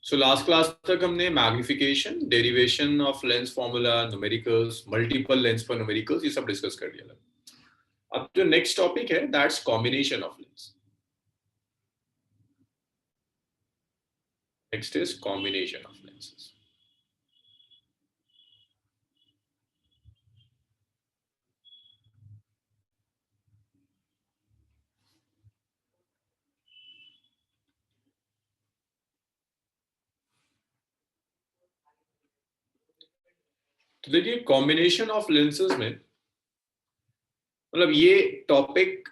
So last class तक हमने magnification, derivation of lens formula, numericals, multiple lens पर numericals, ये सब डिस्कस कर लिया था। अब जो नेक्स्ट टॉपिक है that's combination of lens. Next is combination of lenses. तो देखिए कॉम्बिनेशन ऑफ लेंसेज में मतलब ये टॉपिक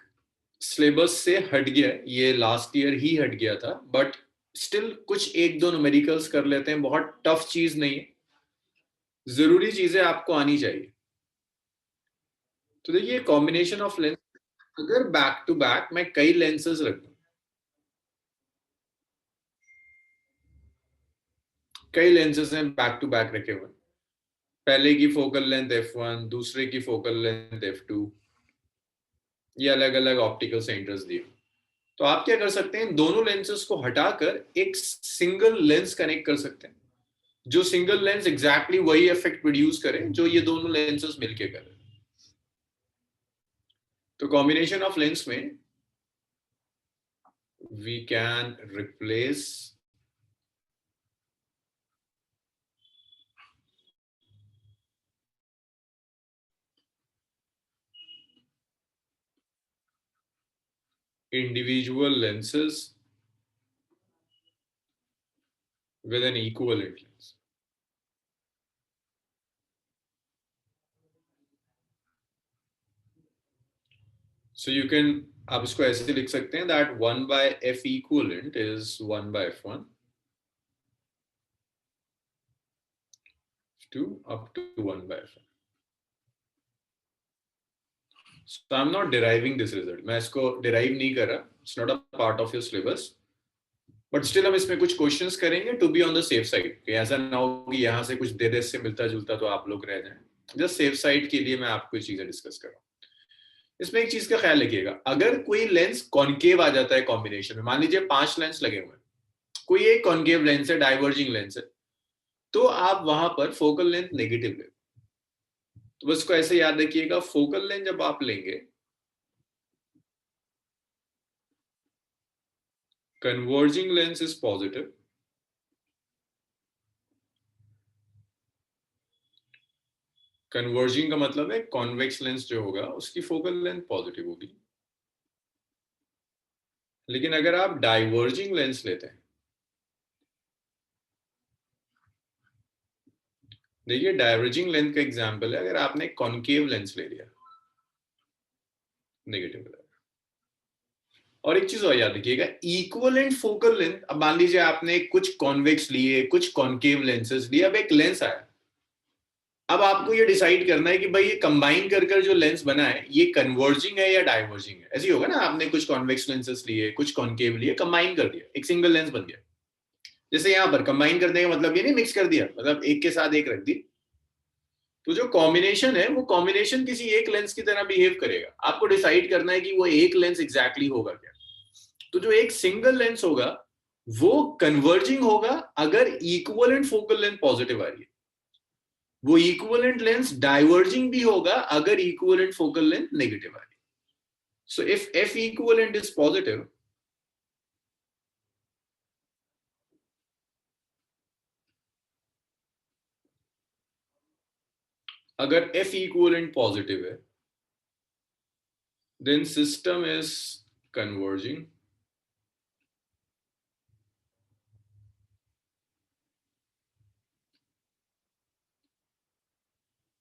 सिलेबस से हट गया, ये लास्ट ईयर ही हट गया था, बट स्टिल कुछ एक दो न्यूमेरिकल्स कर लेते हैं, बहुत टफ चीज नहीं है, जरूरी चीजें आपको आनी चाहिए। तो देखिए कॉम्बिनेशन ऑफ लेंस, अगर बैक टू बैक मैं कई लेंसेज रख दूं, कई लेंसेज हैं बैक टू बैक रखे हुए, पहले की फोकल लेंथ f1, दूसरे की फोकल लेंथ f2, ये अलग अलग ऑप्टिकल सेंटर्स दिए, तो आप क्या कर सकते हैं, दोनों लेंसेज को हटाकर एक सिंगल लेंस कनेक्ट कर सकते हैं, जो सिंगल लेंस एग्जैक्टली वही इफेक्ट प्रोड्यूस करे जो ये दोनों लेंसेज मिलके करें। तो कॉम्बिनेशन ऑफ लेंस में we can replace individual lenses with an equivalent lens. So you can, आप इसको ऐसे लिख सकते हैं that 1 by f equivalent is 1 by f1 to up to 1 by f1. So I'm not deriving this result. मैं इसको derive नहीं कर रहा. It's not a part of your syllabus. But still हम इसमें कुछ क्वेश्चंस करेंगे to be on the safe side, कि ऐसा ना हो कि यहाँ से कुछ दे दे से मिलता जुलता तो आप लोग रह जाएं। जस्ट सेफ साइड के लिए मैं आपको चीजें डिस्कस कर रहा हूँ। इसमें एक चीज का ख्याल रखिएगा, अगर कोई लेंस कॉन्केव आ जाता है कॉम्बिनेशन में, मान लीजिए 5 लेंस लगे हुए हैं, कोई एक कॉन्केव लेंस है, डाइवर्जिंग लेंस है, तो आप वहां पर फोकल लेंथ नेगेटिव ले। तो बस को ऐसे याद रखिएगा, फोकल लेंथ जब आप लेंगे, converging lens is positive, converging का मतलब है कॉन्वेक्स लेंस जो होगा उसकी फोकल लेंथ पॉजिटिव होगी। लेकिन अगर आप डाइवर्जिंग लेंस लेते हैं, देखिए डाइवर्जिंग लेंस का एग्जांपल है, अगर आपने कॉन्केव लेंस ले लिया, नेगेटिव हो जाएगा। और एक चीज और याद रखिएगा, इक्विवेलेंट फोकल लेंथ, अब मान लीजिए आपने कुछ कॉन्वेक्स लिए, कुछ कॉन्केव लेंसेज लिए, अब एक लेंस आया, अब आपको ये डिसाइड करना है कि भाई ये कंबाइन कर कर जो लेंस बना है ये कन्वर्जिंग है या डाइवर्जिंग है। ऐसे ही होगा ना, आपने कुछ कॉन्वेक्स लेंसेज लिए, कुछ कॉन्केव लिए, कंबाइन कर दिया, एक सिंगल लेंस बन गया। जैसे यहाँ पर कंबाइन करने का मतलब ये नहीं मिक्स कर दिया, मतलब एक के साथ एक रख दी। तो जो कॉम्बिनेशन है वो कॉम्बिनेशन किसी एक लेंस की तरह बिहेव करेगा, आपको डिसाइड करना है कि वो एक लेंस एग्जैक्टली होगा क्या। तो जो एक सिंगल लेंस होगा वो कन्वर्जिंग होगा अगर इक्विवेलेंट फोकल लेंथ पॉजिटिव आ रही है, वो इक्विवेलेंट लेंस डाइवर्जिंग भी होगा अगर इक्विवेलेंट फोकल लेंथ नेगेटिव आ रही है। So if F equivalent is positive, अगर एफ इक्विवेलेंट पॉजिटिव है then system is converging,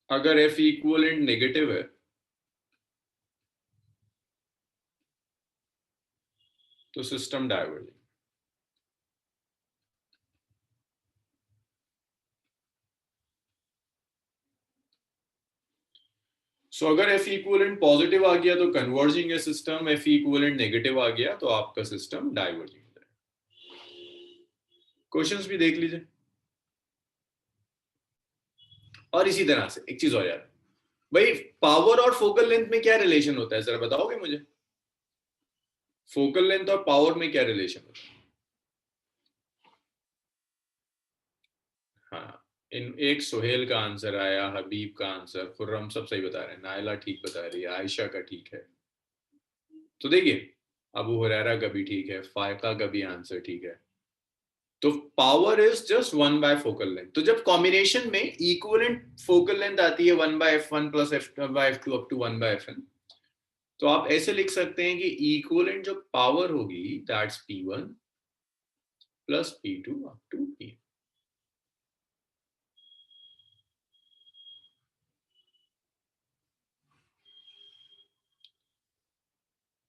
अगर एफ इक्विवेलेंट नेगेटिव है तो सिस्टम डाइवर्जिंग। सो अगर एफ इक्विवेलेंट पॉजिटिव आ गया तो कन्वर्जिंग है सिस्टम, एफ इक्विवेलेंट नेगेटिव आ गया तो आपका सिस्टम डाइवर्जिंग है। क्वेश्चंस भी देख लीजिए। और इसी तरह से एक चीज और याद, भाई पावर और फोकल लेंथ में क्या रिलेशन होता है, जरा बताओगे मुझे, फोकल लेंथ और पावर में क्या रिलेशन होता है? एक सोहेल का आंसर आया, हबीब का आंसर, खुर्रम सब सही बता रहे हैं, नायला ठीक बता रही है, आयशा का ठीक है। तो देखिए, अबू हुरैरा का भी ठीक है, फायका का भी आंसर ठीक है। तो पावर इज जस्ट 1/फोकल लेंथ। तो जब कॉम्बिनेशन में इक्विवेलेंट फोकल लेंथ आती है 1/f1 plus f2 up to 1/fn, तो आप ऐसे लिख सकते हैं कि इक्विवेलेंट जो पावर होगी that's p1 plus p2 up to p।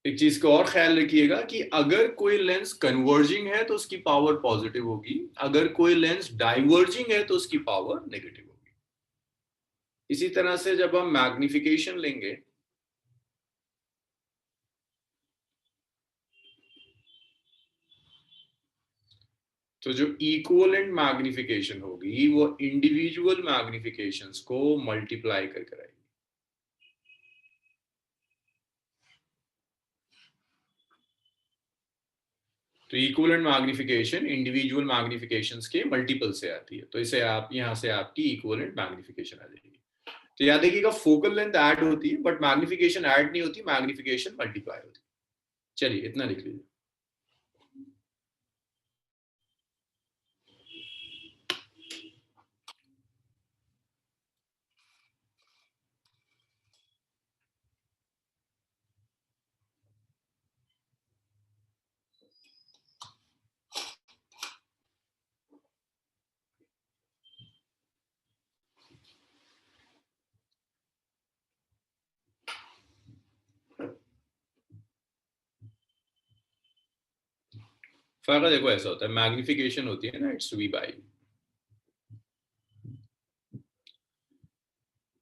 एक चीज का और ख्याल रखिएगा कि अगर कोई लेंस कन्वर्जिंग है तो उसकी पावर पॉजिटिव होगी, अगर कोई लेंस डाइवर्जिंग है तो उसकी पावर नेगेटिव होगी। इसी तरह से जब हम मैग्निफिकेशन लेंगे, तो जो इक्विवेलेंट मैग्निफिकेशन होगी वो इंडिविजुअल मैग्निफिकेशंस को मल्टीप्लाई कर कराएगी। तो इक्विवेलेंट मैग्निफिकेशन इंडिविजुअल मैग्निफिकेशंस के मल्टीपल से आती है, तो इसे आप यहां से आपकी इक्विवेलेंट मैग्निफिकेशन आ जाएगी। तो याद देखिएगा, फोकल लेंथ ऐड होती है बट मैग्निफिकेशन ऐड नहीं होती, मैग्निफिकेशन मल्टीप्लाई होती है। चलिए इतना लिख लीजिए। फायदा देखो ऐसा होता है, मैग्निफिकेशन होती है ना, इट्स वी बाई,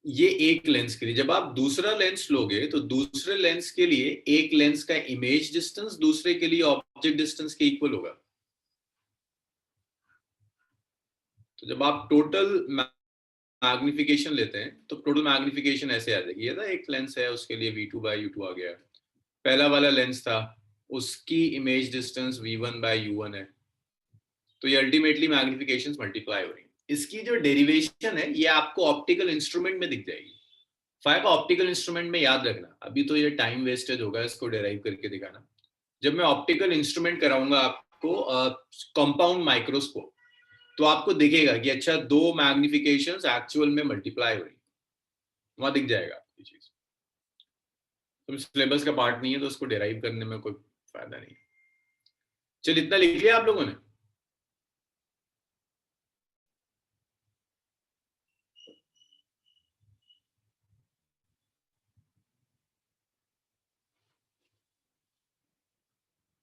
ये एक लेंस के लिए। जब आप दूसरा लेंस लोगे तो दूसरे लेंस के लिए एक लेंस का इमेज डिस्टेंस दूसरे के लिए ऑब्जेक्ट डिस्टेंस के इक्वल होगा। तो जब आप टोटल मैग्निफिकेशन लेते हैं तो टोटल मैग्निफिकेशन ऐसे आ जाएगी, ये ना एक लेंस है उसके लिए v2/u2 आ गया, पहला वाला लेंस था उसकी इमेज डिस्टेंस v1/u1 है, तो ये अल्टीमेटली मैग्निफिकेशन मल्टीप्लाई हो रही है। इसकी जो डेरिवेशन है ये आपको ऑप्टिकल इंस्ट्रूमेंट में दिख जाएगी। फाइव ऑप्टिकल इंस्ट्रूमेंट में याद रखना, अभी तो ये टाइम वेस्टेज होगा इसको डेराइव करके दिखाना। जब मैं ऑप्टिकल इंस्ट्रूमेंट कराऊंगा आपको कंपाउंड माइक्रोस्कोप, तो आपको दिखेगा कि अच्छा दो मैग्निफिकेशंस एक्चुअल में मल्टीप्लाई हो रही, वहां दिख जाएगा आपकी चीज। तो सिलेबस का पार्ट नहीं है तो उसको डेराइव करने में कोई फायदा नहीं है। चल इतना लिख लिया आप लोगों ने?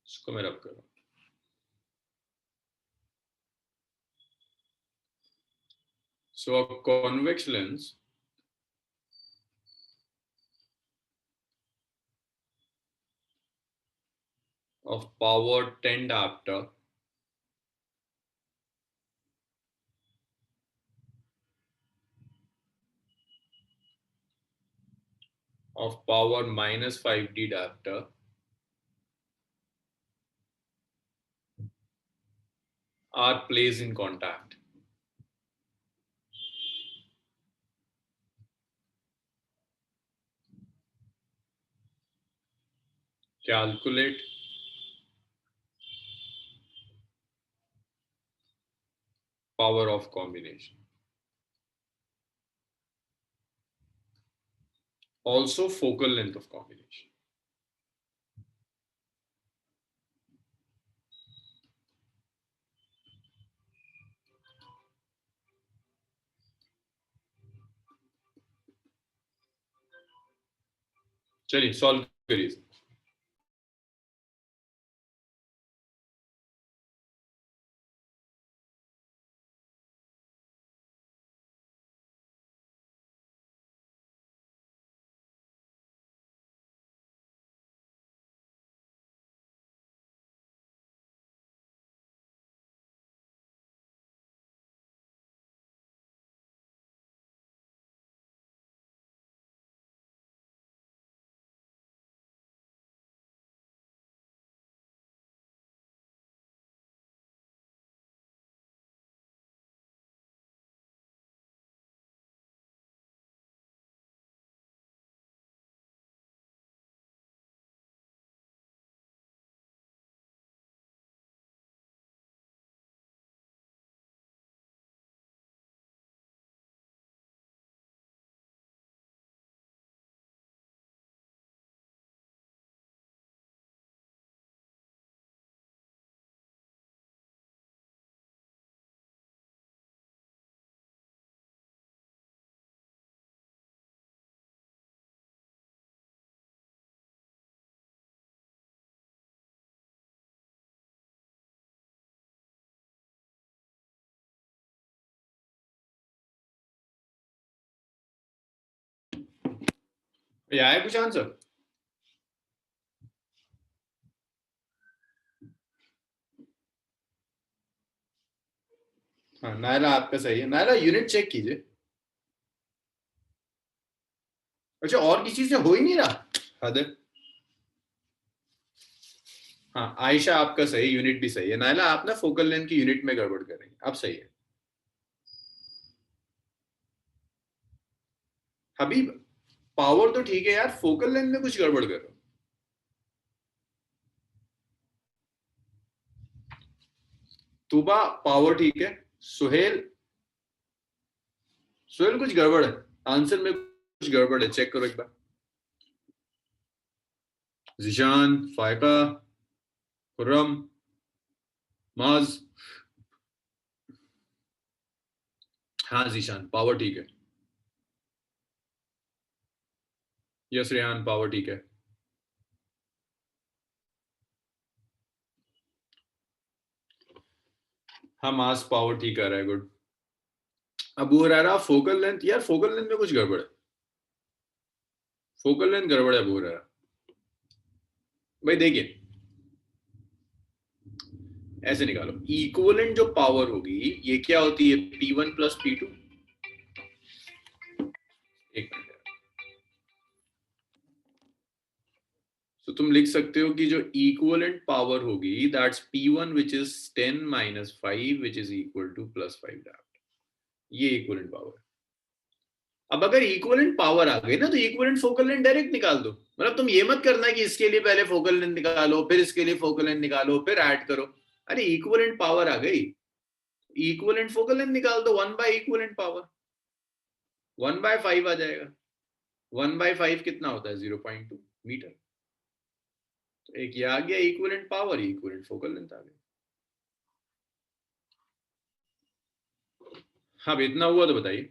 इसको मैं रब कर रहा हूँ। So a convex lens of power 10 diopter of power minus 5D diopter are placed in contact. Calculate power of combination. Also focal length of combination. चलिए सॉल्व करिए। ये आया कुछ आंसर? हाँ नायला आपका सही है। नायला यूनिट चेक कीजिए। अच्छा और किसी से हो ही नहीं रहा, हद है। हाँ आयशा आपका सही, यूनिट भी सही है। नायला आप ना फोकल लेंथ की यूनिट में गड़बड़ कर रही है, अब सही है। हबीब पावर तो ठीक है यार, फोकल लेंथ में कुछ गड़बड़ कर रहे हो। तुबा पावर ठीक है। सुहेल, सुहेल कुछ गड़बड़ है, आंसर में कुछ गड़बड़ है, चेक करो एक बार। जिशान, फायका, खुर्रम, माज। हाँ जीशान पावर ठीक है। यस रेहान पावर ठीक है। हाँ मास पावर ठीक आ रहा है, good. Abu Hurairah focal length, यार फोकल लेंथ में कुछ गड़बड़ है, फोकल लेंथ गड़बड़ है अबू हुरैरा। भाई देखिए, ऐसे निकालो, इक्विवेलेंट जो पावर होगी ये क्या होती है, P1 प्लस P2। एक मिनट, तो तुम लिख सकते हो कि जो इक्विवेलेंट पावर होगी that's P1 which is 10 minus 5 which is equal two plus 5 that, ये इक्विवेलेंट पावर। अब अगर इक्विवेलेंट पावर आ गई ना तो इक्विवेलेंट फोकल लेंथ डायरेक्ट निकाल दो। मतलब तुम ये मत करना कि इसके लिए पहले फोकल लेंथ निकालो फिर इसके लिए फोकल लेंथ निकालो फिर ऐड करो। अरे इक्विवेलेंट पावर आ गई, इक्विवेलेंट फोकल लेंथ निकाल दो, 1/इक्विवेलेंट पावर, 1/5 आ जाएगा। 1/5 कितना होता है, 0.2 मीटर। तो एक ये आ गया equivalent power, equivalent focal length आ गई। हाँ इतना हुआ तो बताइए।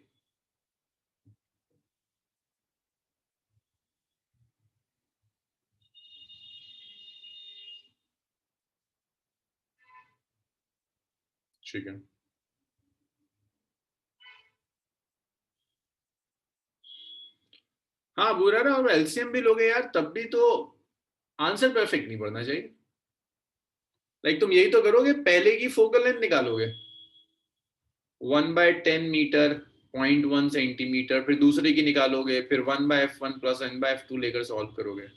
ठीक है। हाँ बुरा ना, और एलसीएम भी लोगे यार तब भी तो आंसर परफेक्ट नहीं पड़ना चाहिए। लाइक तुम यही तो करोगे, पहले की फोकल लेंथ निकालोगे 1/10 मीटर, 0.1 सेंटीमीटर, फिर दूसरे की निकालोगे, फिर 1/f1 प्लस n/f2 लेकर सॉल्व करोगे।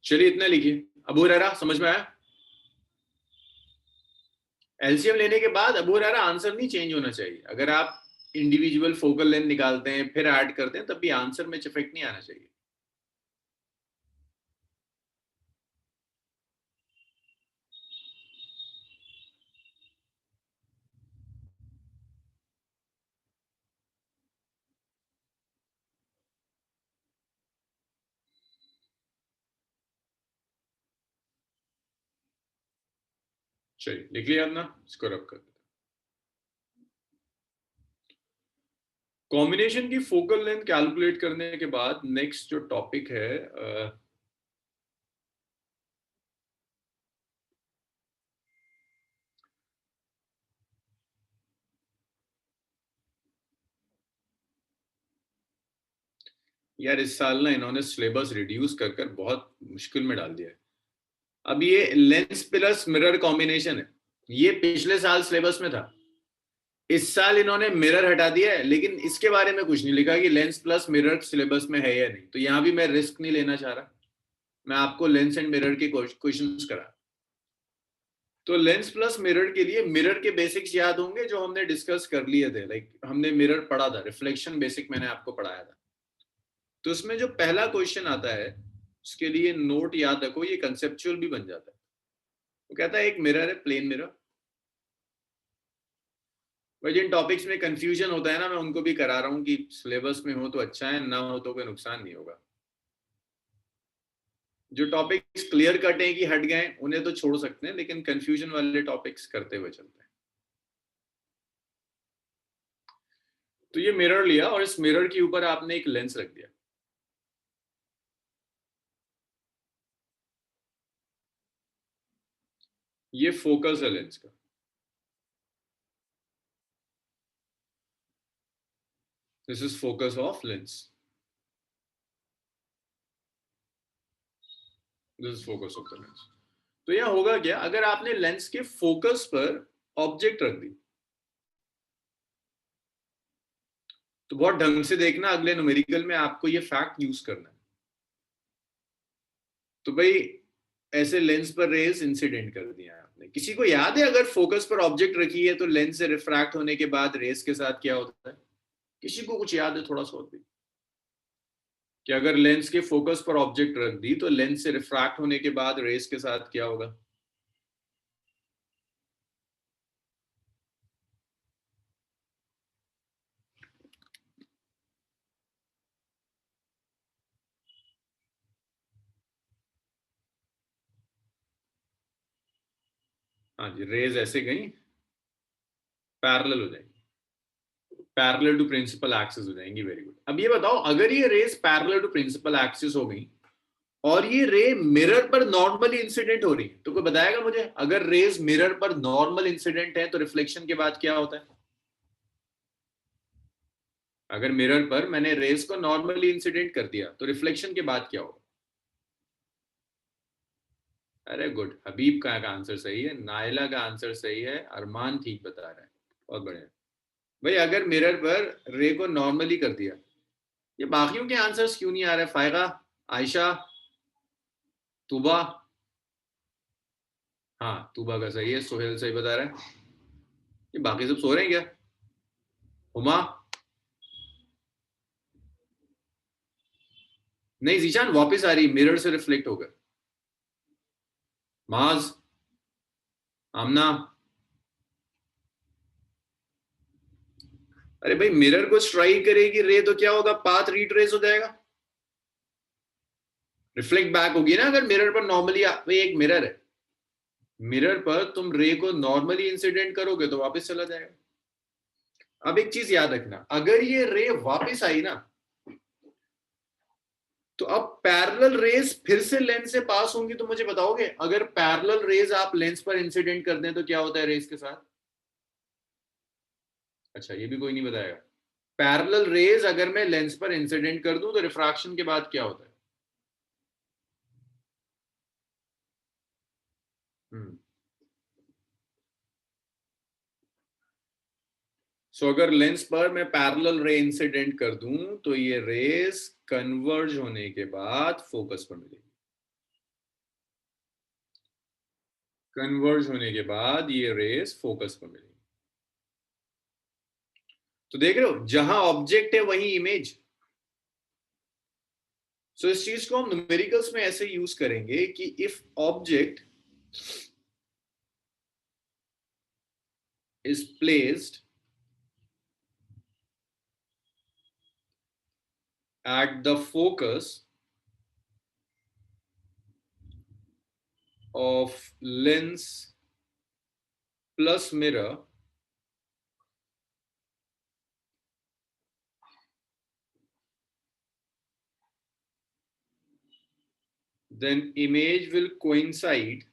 चलिए इतना लिखिए। अबू हुरैरा समझ में आया? एलसीएम लेने के बाद अबू हुरैरा आंसर नहीं चेंज होना चाहिए। अगर आप इंडिविजुअल फोकल लेंथ निकालते हैं फिर ऐड करते हैं तब भी आंसर में इफेक्ट नहीं आना चाहिए। चलिए लिख लिया अपना, इसको रब कर। कॉम्बिनेशन की फोकल लेंथ कैलकुलेट करने के बाद नेक्स्ट जो टॉपिक है, यार इस साल ना इन्होंने सिलेबस रिड्यूस कर कर बहुत मुश्किल में डाल दिया है। अब ये लेंस प्लस मिरर कॉम्बिनेशन है, ये पिछले साल सिलेबस में था। इस साल इन्होंने मिरर हटा दिया है, लेकिन इसके बारे में कुछ नहीं लिखा कि लेंस प्लस मिरर सिलेबस में है या नहीं। तो यहां भी मैं रिस्क नहीं लेना चाह रहा, मैं आपको लेंस एंड मिरर के क्वेश्चंस करा। तो लेंस प्लस मिरर के लिए मिरर के बेसिक्स याद होंगे जो हमने डिस्कस कर लिए थे। लाइक हमने मिरर पढ़ा था, रिफ्लेक्शन बेसिक मैंने आपको पढ़ाया था। तो उसमें जो पहला क्वेश्चन आता है उसके लिए नोट याद रखो, ये कंसेप्चुअल भी बन जाता है। वो कहता है एक मिरर है, प्लेन मिरर। भाई जिन टॉपिक्स में कंफ्यूजन होता है ना, मैं उनको भी करा रहा हूँ कि सिलेबस में हो तो अच्छा है, ना हो तो कोई नुकसान नहीं होगा। जो टॉपिक्स क्लियर कट है कि हट गए उन्हें तो छोड़ सकते हैं, लेकिन कंफ्यूजन वाले टॉपिक्स करते हुए चलते हैं। तो ये मिरर लिया और इस मिरर के ऊपर आपने एक लेंस रख दिया। ये फोकस है लेंस का। This is focus of lens. This is focus of the lens. तो यह होगा क्या, अगर आपने लेंस के फोकस पर ऑब्जेक्ट रख दी, तो बहुत ढंग से देखना, अगले न्यूमेरिकल में आपको ये फैक्ट यूज करना है। तो भाई ऐसे लेंस पर रेज इंसिडेंट कर दिया आपने, किसी को याद है अगर फोकस पर ऑब्जेक्ट रखी है तो लेंस से रिफ्रैक्ट होने के बाद रेस के साथ क्या होता है? किसी को कुछ याद है थोड़ा सा भी कि अगर लेंस के फोकस पर ऑब्जेक्ट रख दी तो लेंस से रिफ्रैक्ट होने के बाद रेस के साथ क्या होगा? हाँ जी, रेज ऐसे गई, पैरेलल हो जाएंगी, पैरेलल टू प्रिंसिपल एक्सिस हो जाएंगी। Very good. अब ये बताओ, अगर ये rays parallel to principal axis हो गई और ये रे मिरर पर नॉर्मली इंसिडेंट हो रही है, तो कोई बताएगा मुझे, अगर रेज मिरर पर नॉर्मल इंसिडेंट है तो रिफ्लेक्शन के बाद क्या होता है? अगर मिरर पर मैंने रेज को नॉर्मली इंसिडेंट कर दिया तो रिफ्लेक्शन के बाद क्या होगा? अरे गुड, हबीब का आंसर सही है, नायला का आंसर सही है, अरमान ठीक बता रहा है, बहुत बढ़िया। भाई अगर मिरर पर रे को नॉर्मली कर दिया, ये बाकियों के आंसर्स क्यों नहीं आ रहे? फायगा, आयशा, तुबा। हाँ तुबा का सही है, सोहेल सही बता रहा है। ये बाकी सब सो रहे हैं क्या? हुमा? नहीं जीशान वापस आ रही मिरर से रिफ्लेक्ट होकर। माज, आमना। अरे भाई मिरर को स्ट्राइक करेगी रे तो क्या होगा? पाथ रिट्रेस हो जाएगा, रिफ्लेक्ट बैक होगी ना। अगर मिरर पर नॉर्मली, भाई एक मिरर है, मिरर पर तुम रे को नॉर्मली इंसिडेंट करोगे तो वापस चला जाएगा। अब एक चीज याद रखना, अगर ये रे वापस आई ना, तो अब पैरेलल रेज फिर से लेंस से पास होंगी, तो मुझे बताओगे अगर पैरेलल रेज आप लेंस पर इंसिडेंट कर दें तो क्या होता है रेज के साथ? अच्छा ये भी कोई नहीं बताएगा। पैरेलल रेज अगर मैं लेंस पर इंसिडेंट कर दूं तो रिफ्रैक्शन के बाद क्या होता है? हम्म। सो अगर लेंस पर मैं पैरेलल रे इंसिडेंट कर दूं तो ये रेस कन्वर्ज होने के बाद फोकस पर मिलेगी। कन्वर्ज होने के बाद ये रेस फोकस पर मिलेगी। तो देख रहे हो, जहां ऑब्जेक्ट है वहीं इमेज। सो इस चीज को हम न्यूमेरिकल्स में ऐसे यूज करेंगे कि if object is placed at the focus of lens plus mirror, then image will coincide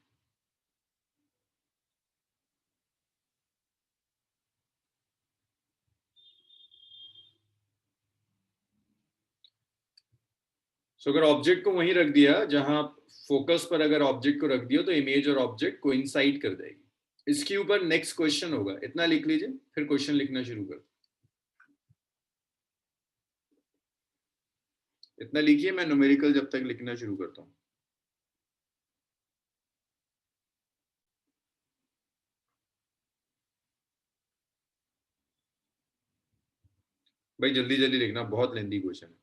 so अगर ऑब्जेक्ट को वहीं रख दिया जहां फोकस पर, अगर ऑब्जेक्ट को रख दिया तो इमेज और ऑब्जेक्ट कोइंसाइड कर देगी। इसके ऊपर नेक्स्ट क्वेश्चन होगा, इतना लिख लीजिए फिर क्वेश्चन लिखना शुरू कर। इतना लिखिए, मैं न्यूमेरिकल जब तक लिखना शुरू करता हूँ। भाई जल्दी जल्दी लिखना, बहुत लेंदी क्वेश्चन है।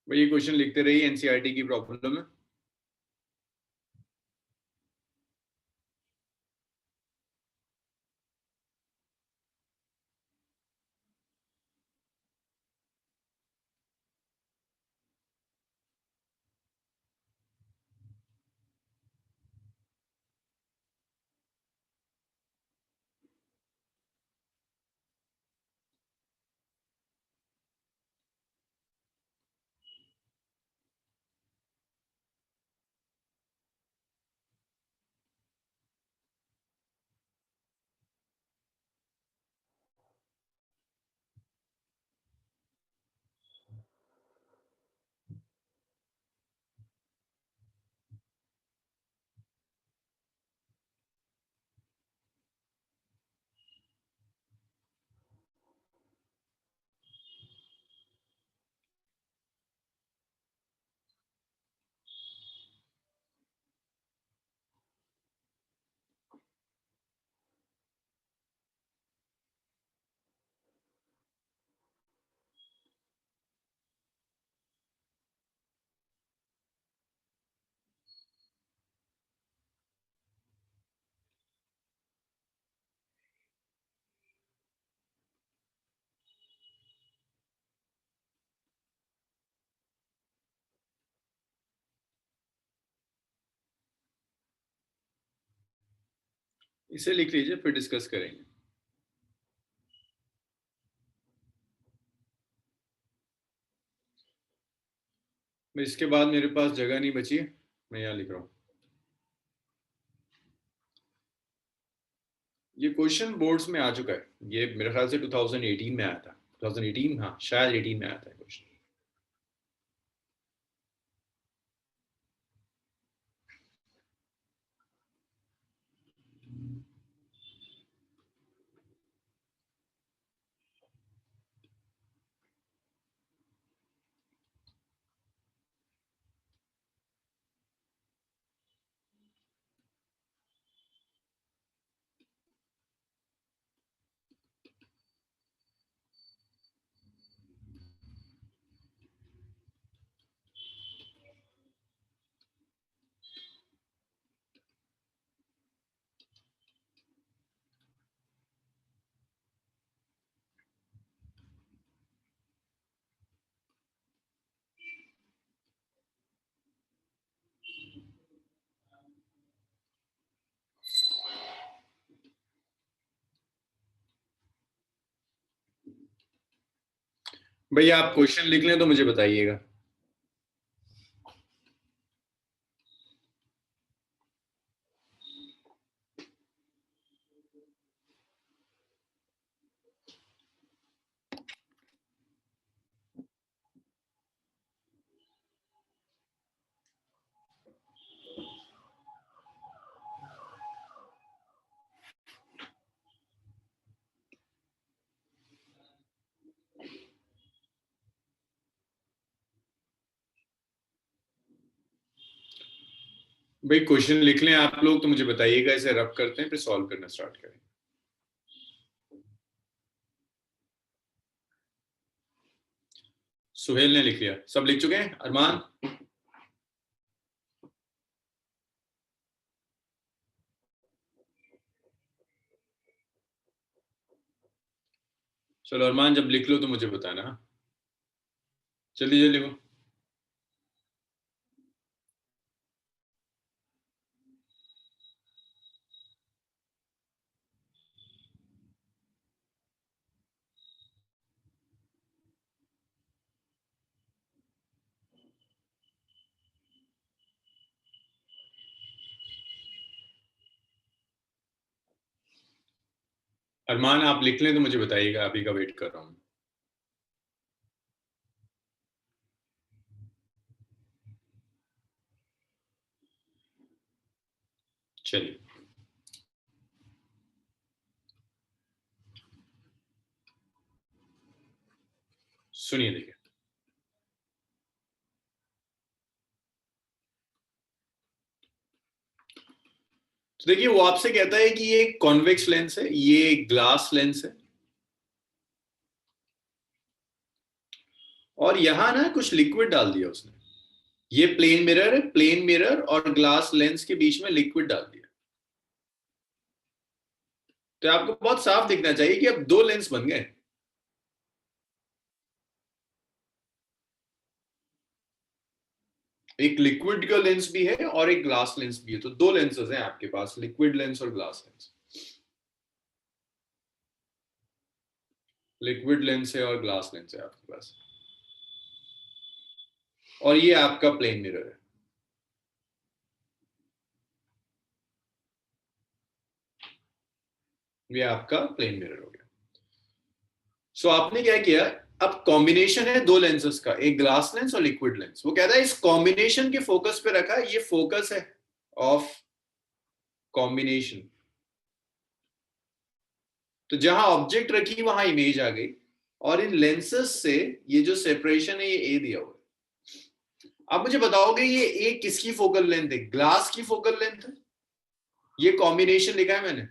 भाई ये क्वेश्चन लिखते रहिए, एनसीईआरटी की प्रॉब्लम है। इसे लिख लीजिए, फिर डिस्कस करेंगे। इसके बाद मेरे पास जगह नहीं बची है, मैं यहाँ लिख रहा हूँ। ये क्वेश्चन बोर्ड्स में आ चुका है, ये मेरे ख्याल से 2018 में आया था। 2018, हाँ शायद 18 में आया था क्वेश्चन। भैया आप क्वेश्चन लिख लें तो मुझे बताइएगा। भाई क्वेश्चन लिख लें आप लोग तो मुझे बताइएगा, इसे रब करते हैं फिर सॉल्व करना स्टार्ट करें। सुहेल ने लिख लिया, सब लिख चुके हैं? अरमान, चलो अरमान जब लिख लो तो मुझे बताना। जल्दी जल्दी लिखो। अरमान आप लिख लें तो मुझे बताइएगा, अभी का वेट कर रहा हूँ। चलिए सुनिए, देखिए तो देखिए वो आपसे कहता है कि ये कॉन्वेक्स लेंस है, ये ग्लास लेंस है। और यहां ना कुछ लिक्विड डाल दिया उसने। ये प्लेन मिरर है, प्लेन मिरर और ग्लास लेंस के बीच में लिक्विड डाल दिया। तो आपको बहुत साफ दिखना चाहिए कि अब दो लेंस बन गए। एक लिक्विड का लेंस भी है और एक ग्लास लेंस भी है, तो दो लेंसेज हैं आपके पास, लिक्विड लेंस और ग्लास लेंस। लिक्विड लेंस है और ग्लास लेंस है आपके पास, और ये आपका प्लेन मिरर है। ये आपका प्लेन मिरर हो गया। सो आपने क्या किया, अब कॉम्बिनेशन है दो लेंसेज का, एक ग्लास लेंस और लिक्विड लेंस। वो कहता है इस कॉम्बिनेशन के फोकस पे रखा, ये फोकस है ऑफ कॉम्बिनेशन। तो जहां ऑब्जेक्ट रखी वहां इमेज आ गई, और इन लेंसेज से ये जो सेपरेशन है ये ए दिया हुआ है। अब मुझे बताओगे ये ए किसकी फोकल लेंथ है? ग्लास की फोकल लेंथ है। ये कॉम्बिनेशन लिखा है मैंने।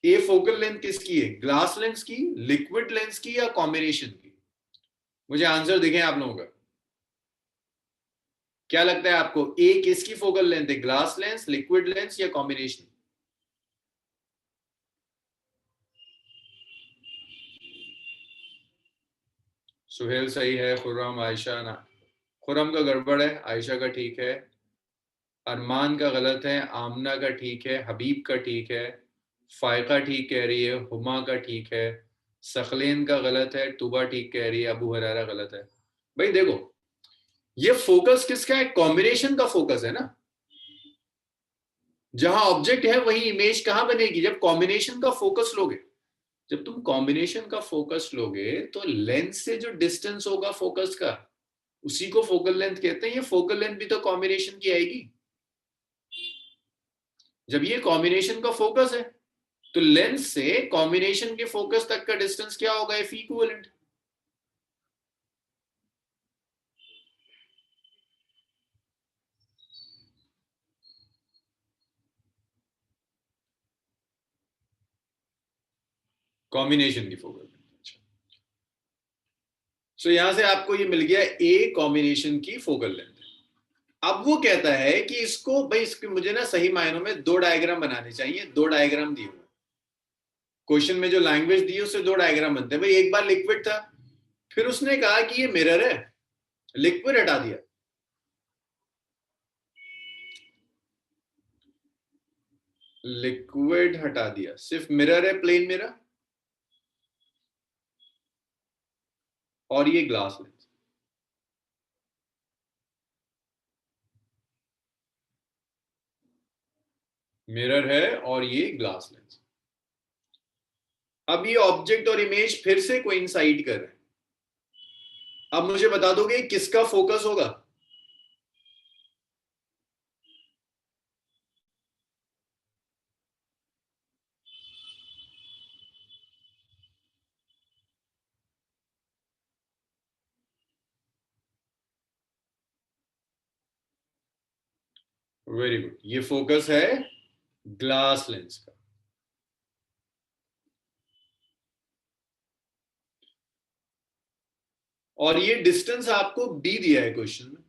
ए फोकल लेंथ किसकी है? ग्लास लेंस की, लिक्विड लेंस की, या कॉम्बिनेशन की? मुझे आंसर दिखे आप लोगों का। क्या लगता है आपको, ए किसकी फोकल लेंथ है? ग्लास लेंस, लिक्विड लेंस, या कॉम्बिनेशन? सुहेल सही है, खुर्रम, आयशा ना, खुर्रम का गड़बड़ है, आयशा का ठीक है, अरमान का गलत है, आमना का ठीक है, हबीब का ठीक है, फायका ठीक कह रही है, हुमा का ठीक है, सखलेन का गलत है, तुबा ठीक कह रही है, अबू हरारा गलत है। भाई देखो, ये फोकस किसका है? कॉम्बिनेशन का फोकस है ना। जहां ऑब्जेक्ट है वही इमेज कहां बनेगी? जब कॉम्बिनेशन का फोकस लोगे। जब तुम कॉम्बिनेशन का फोकस लोगे तो लेंस से जो डिस्टेंस होगा फोकस का, उसी को फोकल लेंथ कहते हैं। ये फोकल लेंथ भी तो कॉम्बिनेशन की आएगी। जब ये कॉम्बिनेशन का फोकस है तो लेंस से कॉम्बिनेशन के फोकस तक का डिस्टेंस क्या होगा? F equivalent. कॉम्बिनेशन की फोकल लेंथ। सो यहां से आपको ये मिल गया, ए कॉम्बिनेशन की फोकल लेंथ। अब वो कहता है कि इसको भाई, इसके मुझे ना सही मायनों में दो डायग्राम बनाने चाहिए। दो डायग्राम दिए हुए क्वेश्चन में, जो लैंग्वेज दी है उससे दो डायग्राम बनते हैं। भाई एक बार लिक्विड था, फिर उसने कहा कि ये मिरर है, लिक्विड हटा दिया। लिक्विड हटा दिया, सिर्फ मिरर है, प्लेन मिरर, और ये ग्लास लेंस। मिरर है और ये ग्लास लेंस। अब ये ऑब्जेक्ट और इमेज फिर से कोइंसाइड कर रहे हैं। अब मुझे बता दोगे किसका फोकस होगा? वेरी गुड, ये फोकस है ग्लास लेंस का। और ये डिस्टेंस आपको डी दिया है क्वेश्चन में,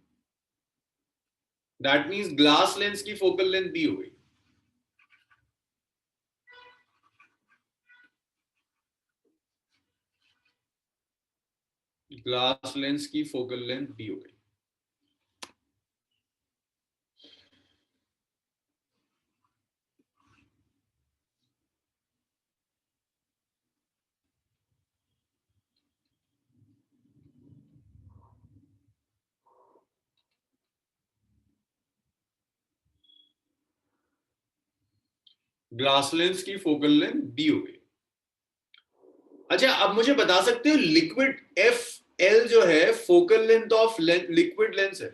दैट मींस ग्लास लेंस की फोकल लेंथ दी हो गई। ग्लास लेंस की फोकल लेंथ दी हो गई। ग्लास लेंस की फोकल लेंथ दी हो गई। अच्छा, अब मुझे बता सकते हो लिक्विड एफ एल जो है focal length of liquid lens है?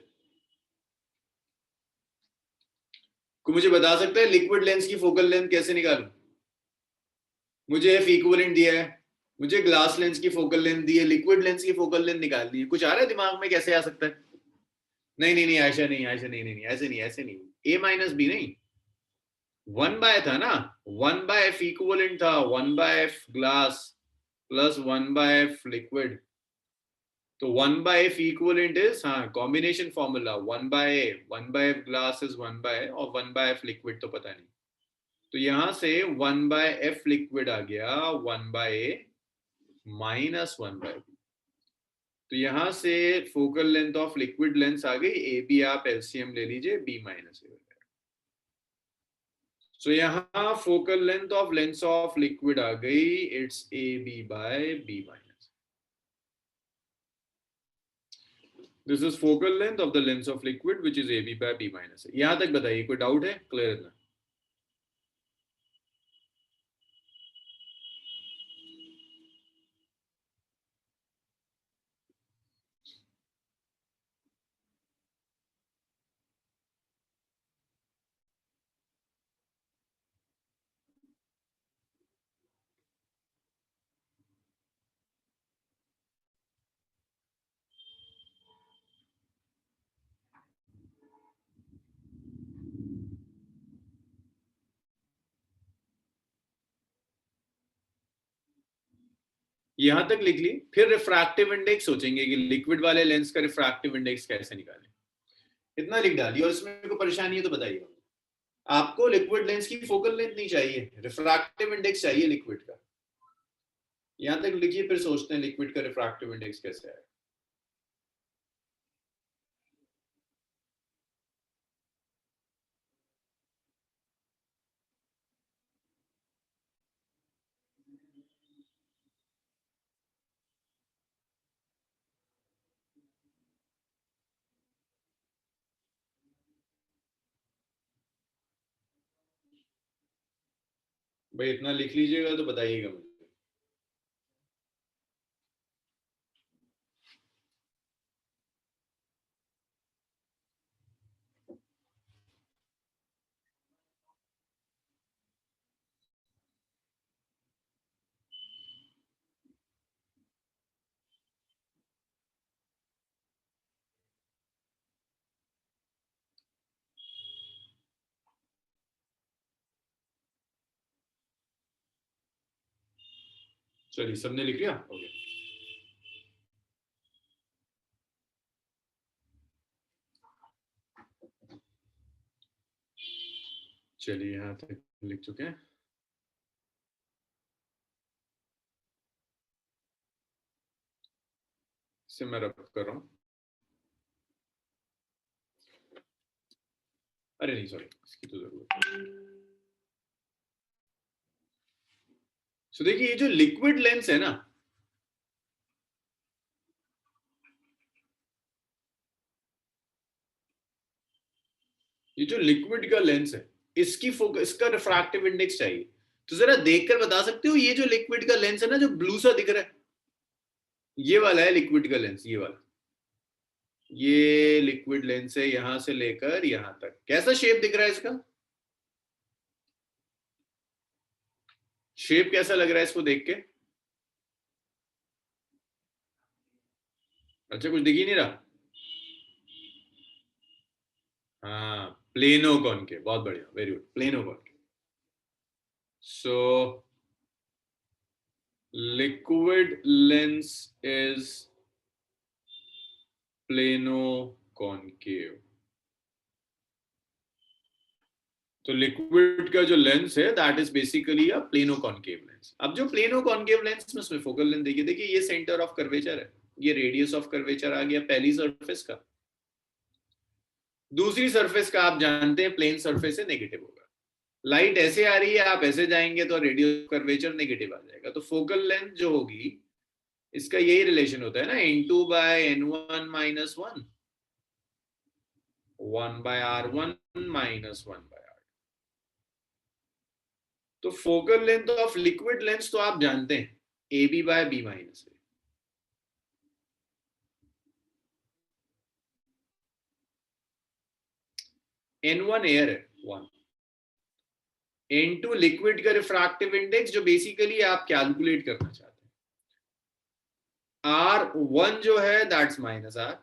को मुझे बता सकता है लिक्विड लेंस की फोकल लेंथ कैसे निकालूं? मुझे एफ इक्विवेलेंट दिया है, मुझे ग्लास लेंस की फोकल लेंथ दी है, लिक्विड लेंस की फोकल लेंथ निकालनी है। कुछ आ रहा है दिमाग में कैसे आ सकता है? नहीं नहीं नहीं, आयशा नहीं, आयशा नहीं, नहीं नहीं, ऐसे नहीं, ऐसे नहीं। ए माइनस बी नहीं, वन बाय था ना, वन बाय एफ इक्विवेलेंट था, one by F glass. Plus 1/f liquid, तो 1/f इक्वलेंट इज, हाँ combination formula 1/f glass is 1/a और 1/f लिक्विड तो पता नहीं, तो यहां से 1/f लिक्विड आ गया 1/a माइनस 1/b, तो यहां से focal length of liquid lens आ गई ए बी, आप एलसीएम ले लीजिए b माइनस ए, सो यहाँ फोकल लेंथ ऑफ लिक्विड आ गई, it's A B by B minus, this is focal length of the lens of liquid which is A B by B minus. यहां तक बताइए कोई doubt है, clear है ना? यहां तक लिख ली, फिर रिफ्रैक्टिव इंडेक्स सोचेंगे कि लिक्विड वाले लेंस का रिफ्रैक्टिव इंडेक्स कैसे निकालें, इतना लिख डालिए, और इसमें कोई परेशानी है तो बताइए। आपको लिक्विड लेंस की फोकल लेंथ नहीं चाहिए, रिफ्रैक्टिव इंडेक्स चाहिए लिक्विड का, यहां तक लिखिए, फिर सोचते हैं लिक्विड का रिफ्रैक्टिव इंडेक्स कैसे है। भाई इतना लिख लीजिएगा तो बताइएगा मुझे। चलिए सबने लिख लिया, ओके। चलिए यहाँ तक लिख चुके हैं, इसे मैं रब कर रहा हूँ, अरे नहीं सॉरी, इसकी तो जरूरत है। सो देखिए ये जो लिक्विड लेंस है ना, ये जो लिक्विड का लेंस है, इसकी फोकस, इसका रिफ्रैक्टिव इंडेक्स चाहिए, तो जरा देखकर बता सकते हो, ये जो लिक्विड का लेंस है ना, जो ब्लू सा दिख रहा है, ये वाला है लिक्विड का लेंस, ये वाला, ये लिक्विड लेंस है, यहां से लेकर यहां तक, कैसा शेप दिख रहा है इसका, शेप कैसा लग रहा है इसको देख के? अच्छा कुछ दिख ही नहीं रहा, हाँ प्लेनो कॉनकेव, बहुत बढ़िया, very good, plano concave. So liquid lens is plano concave, तो लिक्विड का जो लेंस है that is basically a plano concave lens. अब जो प्लेनो कॉनकेव लेंस में उसमें फोकल लेंथ देखिए, देखिए ये सेंटर ऑफ कर्वेचर है, ये रेडियस ऑफ कर्वेचर आ गया पहली सरफेस का, दूसरी सरफेस का आप जानते हैं प्लेन सरफेस है, नेगेटिव होगा, लाइट ऐसे आ रही है, आप ऐसे जाएंगे तो रेडियस कर्वेचर नेगेटिव आ जाएगा, तो फोकल लेंथ जो होगी, इसका यही रिलेशन होता है ना, n2 by n1 minus 1, 1 by r1 minus 1 by r, तो focal length of liquid lens तो आप जानते हैं A B by B minus, n1 air है 1, n2 लिक्विड का रिफ्रैक्टिव इंडेक्स जो बेसिकली आप कैलकुलेट करना चाहते हैं, r1 जो है that's minus r,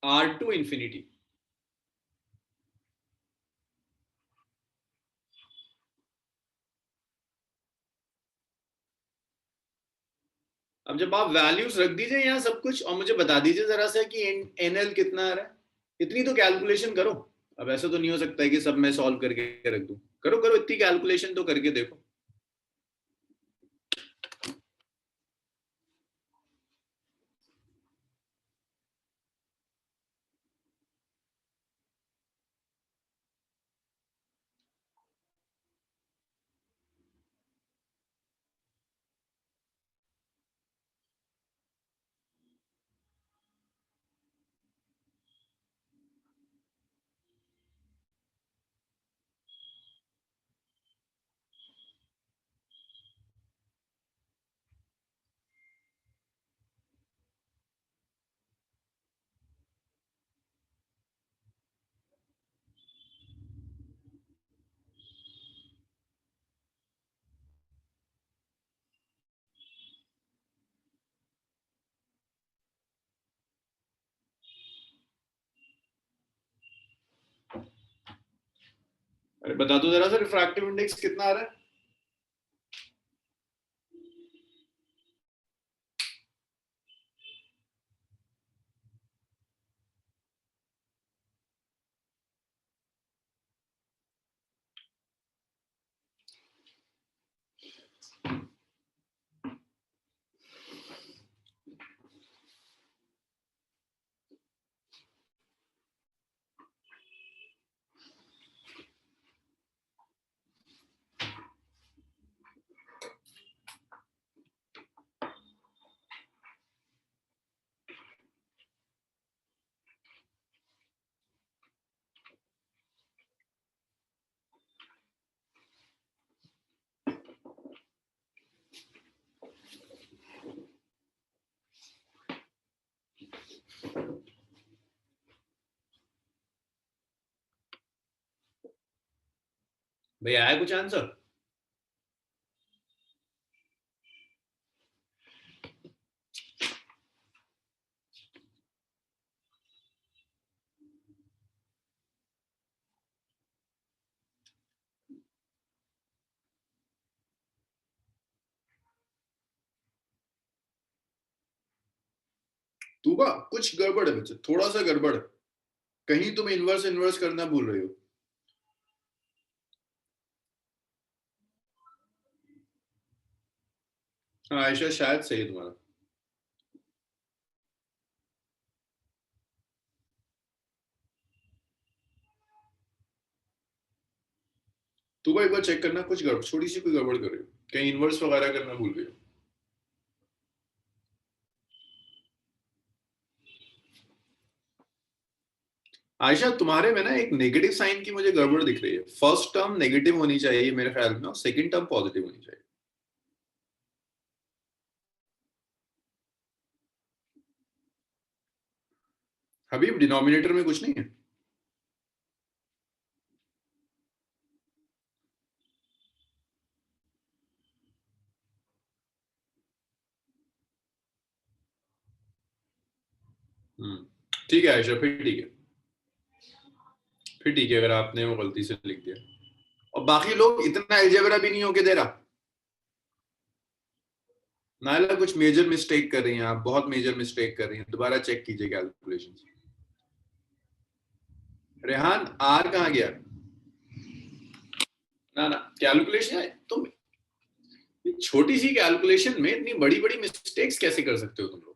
r2 infinity, अब जब आप वैल्यूज रख दीजिए यहाँ सब कुछ और मुझे बता दीजिए जरा सा कि एनएल कितना आ रहा है, इतनी तो कैलकुलेशन करो। अब ऐसा तो नहीं हो सकता है कि सब मैं सॉल्व करके रख दूं। करो करो, इतनी कैलकुलेशन तो करके देखो। अरे बता दो जरा सा रिफ्रैक्टिव इंडेक्स कितना आ रहा है। भैया आया कुछ आंसर? तू का कुछ गड़बड़ है बच्चे, थोड़ा सा गड़बड़ है। कहीं तुम इनवर्स इनवर्स करना भूल रहे हो। हाँ आयशा शायद सही है तुम्हारा। तू एक बार चेक करना, कुछ गड़बड़, छोटी सी कोई गड़बड़ कर रहे हो, कहीं इनवर्स वगैरह करना भूल गए हो। आयशा तुम्हारे में ना एक नेगेटिव साइन की मुझे गड़बड़ दिख रही है। फर्स्ट टर्म नेगेटिव होनी चाहिए मेरे ख्याल में और सेकंड टर्म पॉजिटिव होनी चाहिए। हबीब डिनोमिनेटर में कुछ नहीं है। ठीक है आयशा, फिर ठीक है। फिर ठीक है अगर आपने वो गलती से लिख दिया। और बाकी लोग इतना अलजेब्रा भी नहीं होके दे रहा। नायला कुछ मेजर मिस्टेक कर रही हैं आप, बहुत मेजर मिस्टेक कर रही हैं, दोबारा चेक कीजिए कैलकुलेशन। रेहान आर कहाँ गया? ना ना कैलकुलेशन है तुम, छोटी सी कैलकुलेशन में इतनी बड़ी बड़ी मिस्टेक्स कैसे कर सकते हो तुम लोग?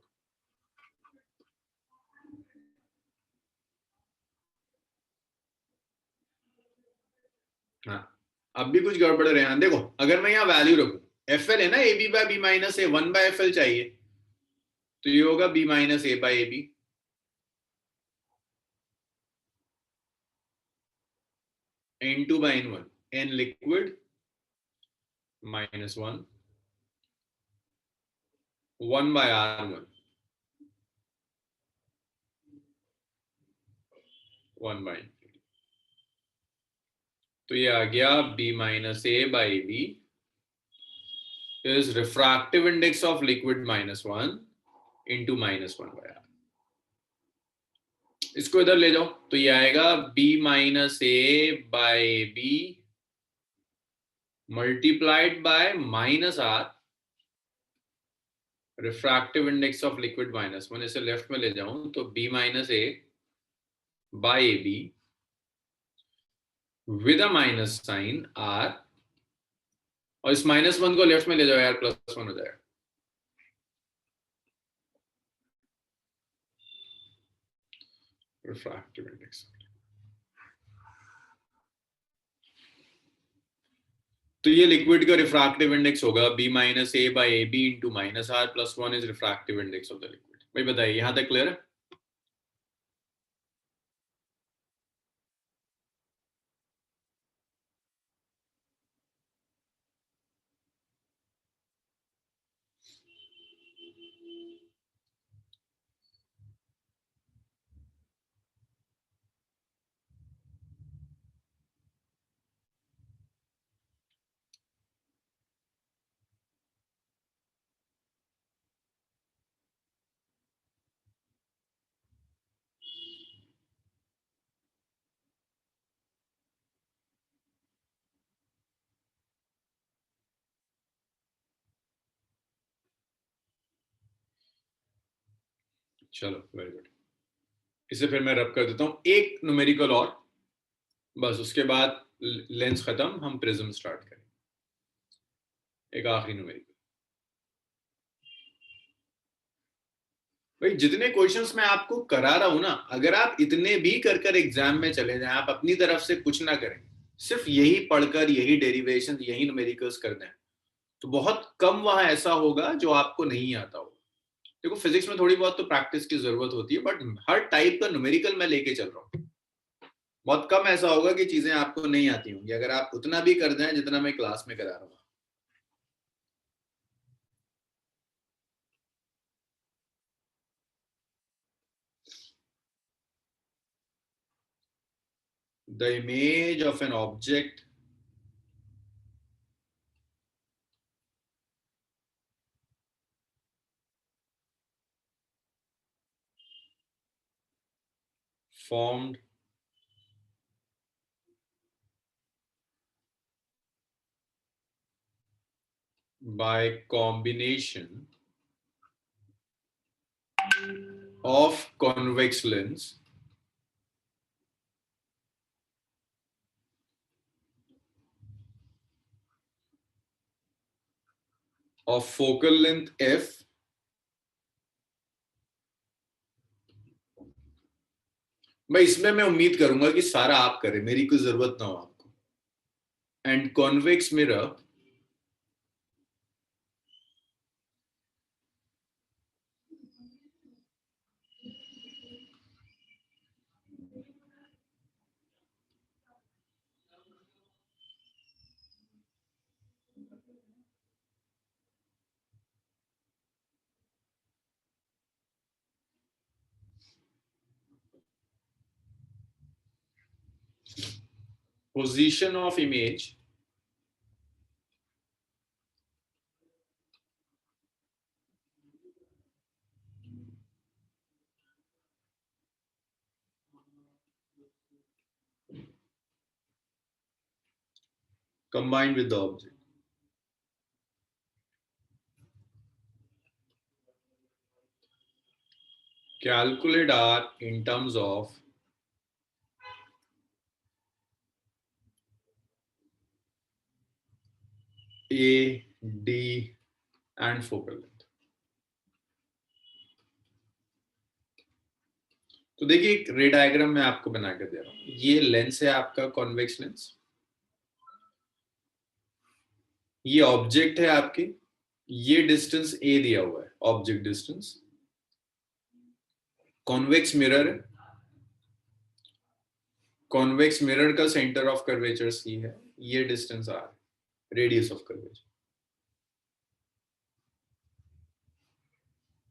हाँ अब भी कुछ गड़बड़ है रेहान। देखो अगर मैं यहाँ वैल्यू रखूं, एफ एल है ना, A B by B minus A, one by F L चाहिए, तो ये होगा B minus A by A B. N two by N one, N liquid minus one, one by R one, one by. तो ये आ गया B minus A by B is refractive index of liquid minus one into minus one by R. इसको इधर ले जाओ तो ये आएगा B minus A bye B multiplied by minus R refractive index of liquid -1, इसे लेफ्ट में ले जाऊं तो B - A by AB with a minus sign R, और इस -1 को लेफ्ट में ले जाओ यार, +1 हो जाएगा। रिफ्रैक्टिव इंडेक्स, तो ये लिक्विड का रिफ्रैक्टिव इंडेक्स होगा B - A by AB into -R + 1 is refractive index of the liquid. भाई बताइए, यहां तक क्लियर है? चलो वेरी गुड, इसे फिर मैं रब कर देता हूं, एक न्यूमेरिकल और, बस उसके बाद लेंस खत्म, हम प्रिज्म स्टार्ट करें। एक आखिरी न्यूमेरिकल। भाई जितने क्वेश्चंस मैं आपको करा रहा हूं ना, अगर आप इतने भी कर कर एग्जाम में चले जाएं, आप अपनी तरफ से कुछ ना करें, सिर्फ यही पढ़कर यही डेरिवेशन यही न्यूमेरिकल्स कर दें, तो बहुत कम वहां ऐसा होगा जो आपको नहीं आता होगा। देखो फिजिक्स में थोड़ी बहुत तो प्रैक्टिस की जरूरत होती है, बट हर टाइप का न्यूमेरिकल मैं लेके चल रहा हूँ। बहुत कम ऐसा होगा कि चीजें आपको नहीं आती होंगी, अगर आप उतना भी कर दें जितना मैं क्लास में करा रहा हूँ। The image of an object formed by combination of convex lens of focal length f भाई इसमें मैं उम्मीद करूंगा कि सारा आप करें, मेरी कोई जरूरत ना हो आपको, and convex mirror position of image combined with the object. Calculate R in terms of A, D and focal length. तो देखिए एक रे डायग्राम मैं आपको बना के दे रहा हूं, ये लेंस है आपका कॉन्वेक्स लेंस, ये ऑब्जेक्ट है आपके, ये डिस्टेंस ए दिया हुआ है ऑब्जेक्ट डिस्टेंस, कॉन्वेक्स मिरर है, कॉन्वेक्स मिरर का सेंटर ऑफ कर्वेचर सी है, ये distance R, radius of curvature,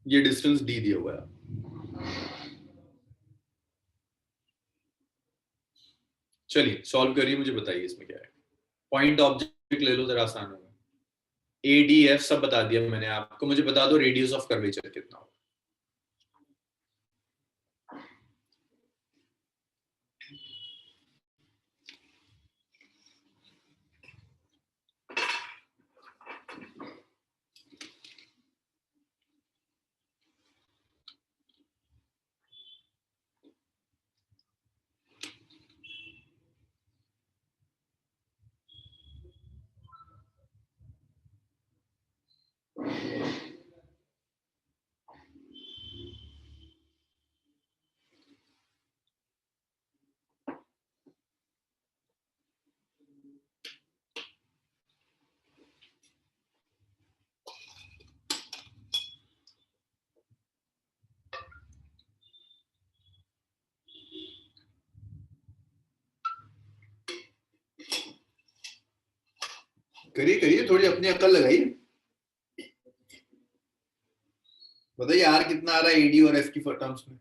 ये डिस्टेंस डी दिया हुआ है। चलिए सॉल्व करिए, मुझे बताइए इसमें क्या है। पॉइंट ऑब्जेक्ट ले लो, जरा आसान होगा। ए डी एफ सब बता दिया मैंने आपको, मुझे बता दो रेडियस ऑफ कर्वेचर कितना होगा। करिए करिए, थोड़ी अपनी अकल लगाइए, बताइए आर कितना आ रहा है एडी और एफ की टर्म्स में।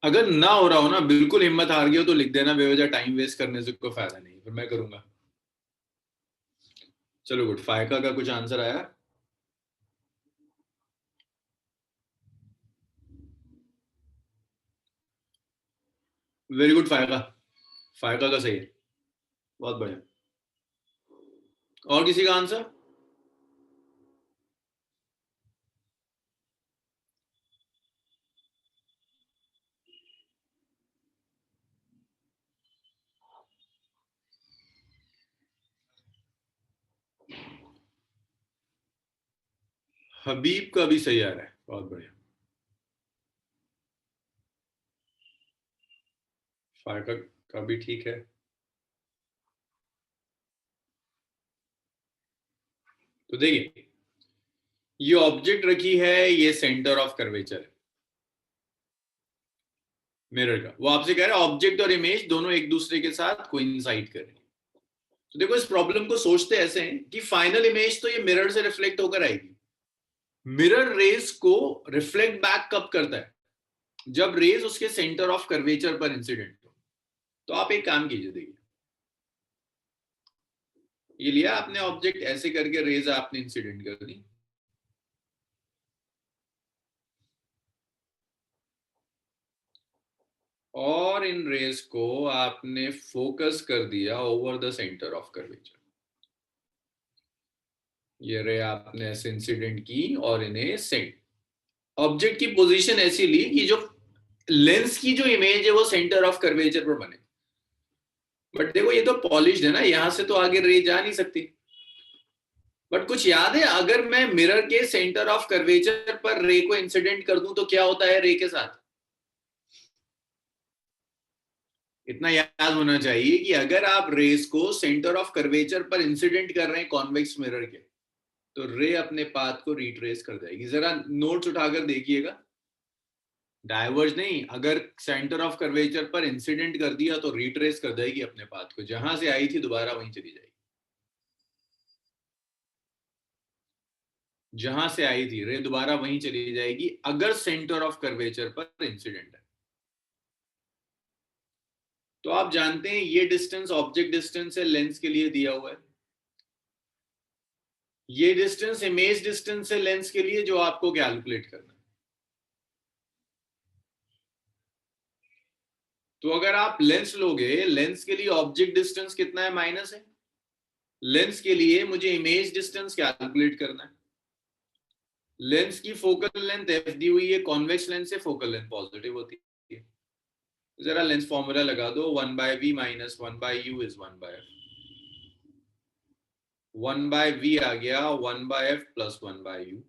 अगर ना हो रहा हो ना, बिल्कुल हिम्मत हार गई हो तो लिख देना, बेवजह टाइम वेस्ट करने से कोई फायदा नहीं, फिर मैं करूंगा। चलो गुड, फायका का कुछ आंसर आया? वेरी गुड फायका, फायका का सही है, बहुत बढ़िया। और किसी का आंसर? हबीब का भी सही आ रहा है, बहुत बढ़िया। फायका का भी ठीक है। तो देखिए, ये ऑब्जेक्ट रखी है, ये सेंटर ऑफ कर्वेचर है मिरर का। वो आपसे कह रहा है ऑब्जेक्ट और इमेज दोनों एक दूसरे के साथ कोइंसाइड कर रही है। तो देखो, इस प्रॉब्लम को सोचते ऐसे हैं कि फाइनल इमेज तो ये मिरर से रिफ्लेक्ट होकर आएगी। मिरर रेस को रिफ्लेक्ट बैक कब करता है? जब रेज उसके सेंटर ऑफ कर्वेचर पर इंसिडेंट हो। तो आप एक काम कीजिए, देखिए ये लिया आपने ऑब्जेक्ट, ऐसे करके रेज आपने इंसिडेंट कर दी, और इन रेज को आपने फोकस कर दिया over the centre of curvature. ये रे आपने ऐसे इंसिडेंट की और इन्हें सेंट, ऑब्जेक्ट की पोजीशन ऐसी ली कि जो लेंस की जो इमेज है वो सेंटर ऑफ कर्वेचर पर बने। बट देखो, ये तो पॉलिश्ड है ना, यहां से तो आगे रे जा नहीं सकती। बट कुछ याद है, अगर मैं मिरर के सेंटर ऑफ कर्वेचर पर रे को इंसिडेंट कर दूं तो क्या होता है रे के साथ? इतना याद होना चाहिए कि अगर आप रेस को सेंटर ऑफ कर्वेचर पर इंसिडेंट कर रहे हैं कॉन्वेक्स मिरर के, तो रे अपने पाथ को रिट्रेस कर जाएगी। जरा नोट्स उठाकर देखिएगा, डाइवर्ज नहीं, अगर सेंटर ऑफ कर्वेचर पर इंसिडेंट कर दिया तो रिट्रेस कर जाएगी अपने पाथ को, जहां से आई थी दोबारा वहीं चली जाएगी। जहां से आई थी रे दोबारा वहीं चली जाएगी, अगर सेंटर ऑफ कर्वेचर पर इंसिडेंट है। तो आप जानते हैं ये डिस्टेंस ऑब्जेक्ट डिस्टेंस है, लेंस के लिए दिया हुआ है। ये डिस्टेंस इमेज डिस्टेंस है लेंस के लिए, जो आपको कैलकुलेट करना है। तो अगर आप लेंस लोगे, लेंस के लिए ऑब्जेक्ट डिस्टेंस कितना है? माइनस है। लेंस के लिए मुझे इमेज डिस्टेंस कैलकुलेट करना है। लेंस की फोकल लेंथ एफ दी हुई है, कॉन्वेक्स लेंस से फोकल लेंथ पॉजिटिव होती है। जरा लेंस फॉर्मूला लगा दो, 1/v minus 1/u is 1/f। 1/v आ गया 1/f प्लस 1/u।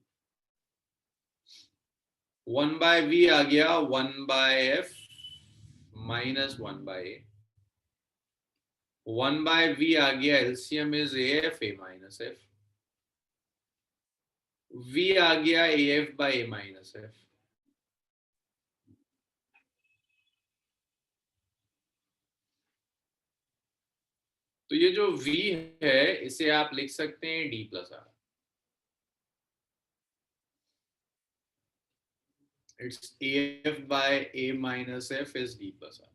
1/v आ गया 1/f माइनस 1/a। 1/v आ गया LCM is af a minus f। v आ गया af by a minus f। तो ये जो v है इसे आप लिख सकते हैं d plus R. It's af by a minus f is d plus R.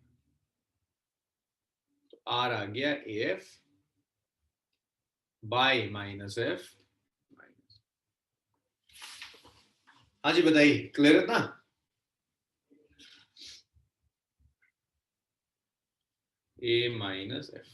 तो r आ गया af बाय माइनस एफ। हाँ जी बताइए, क्लियर है ना? ए माइनस एफ।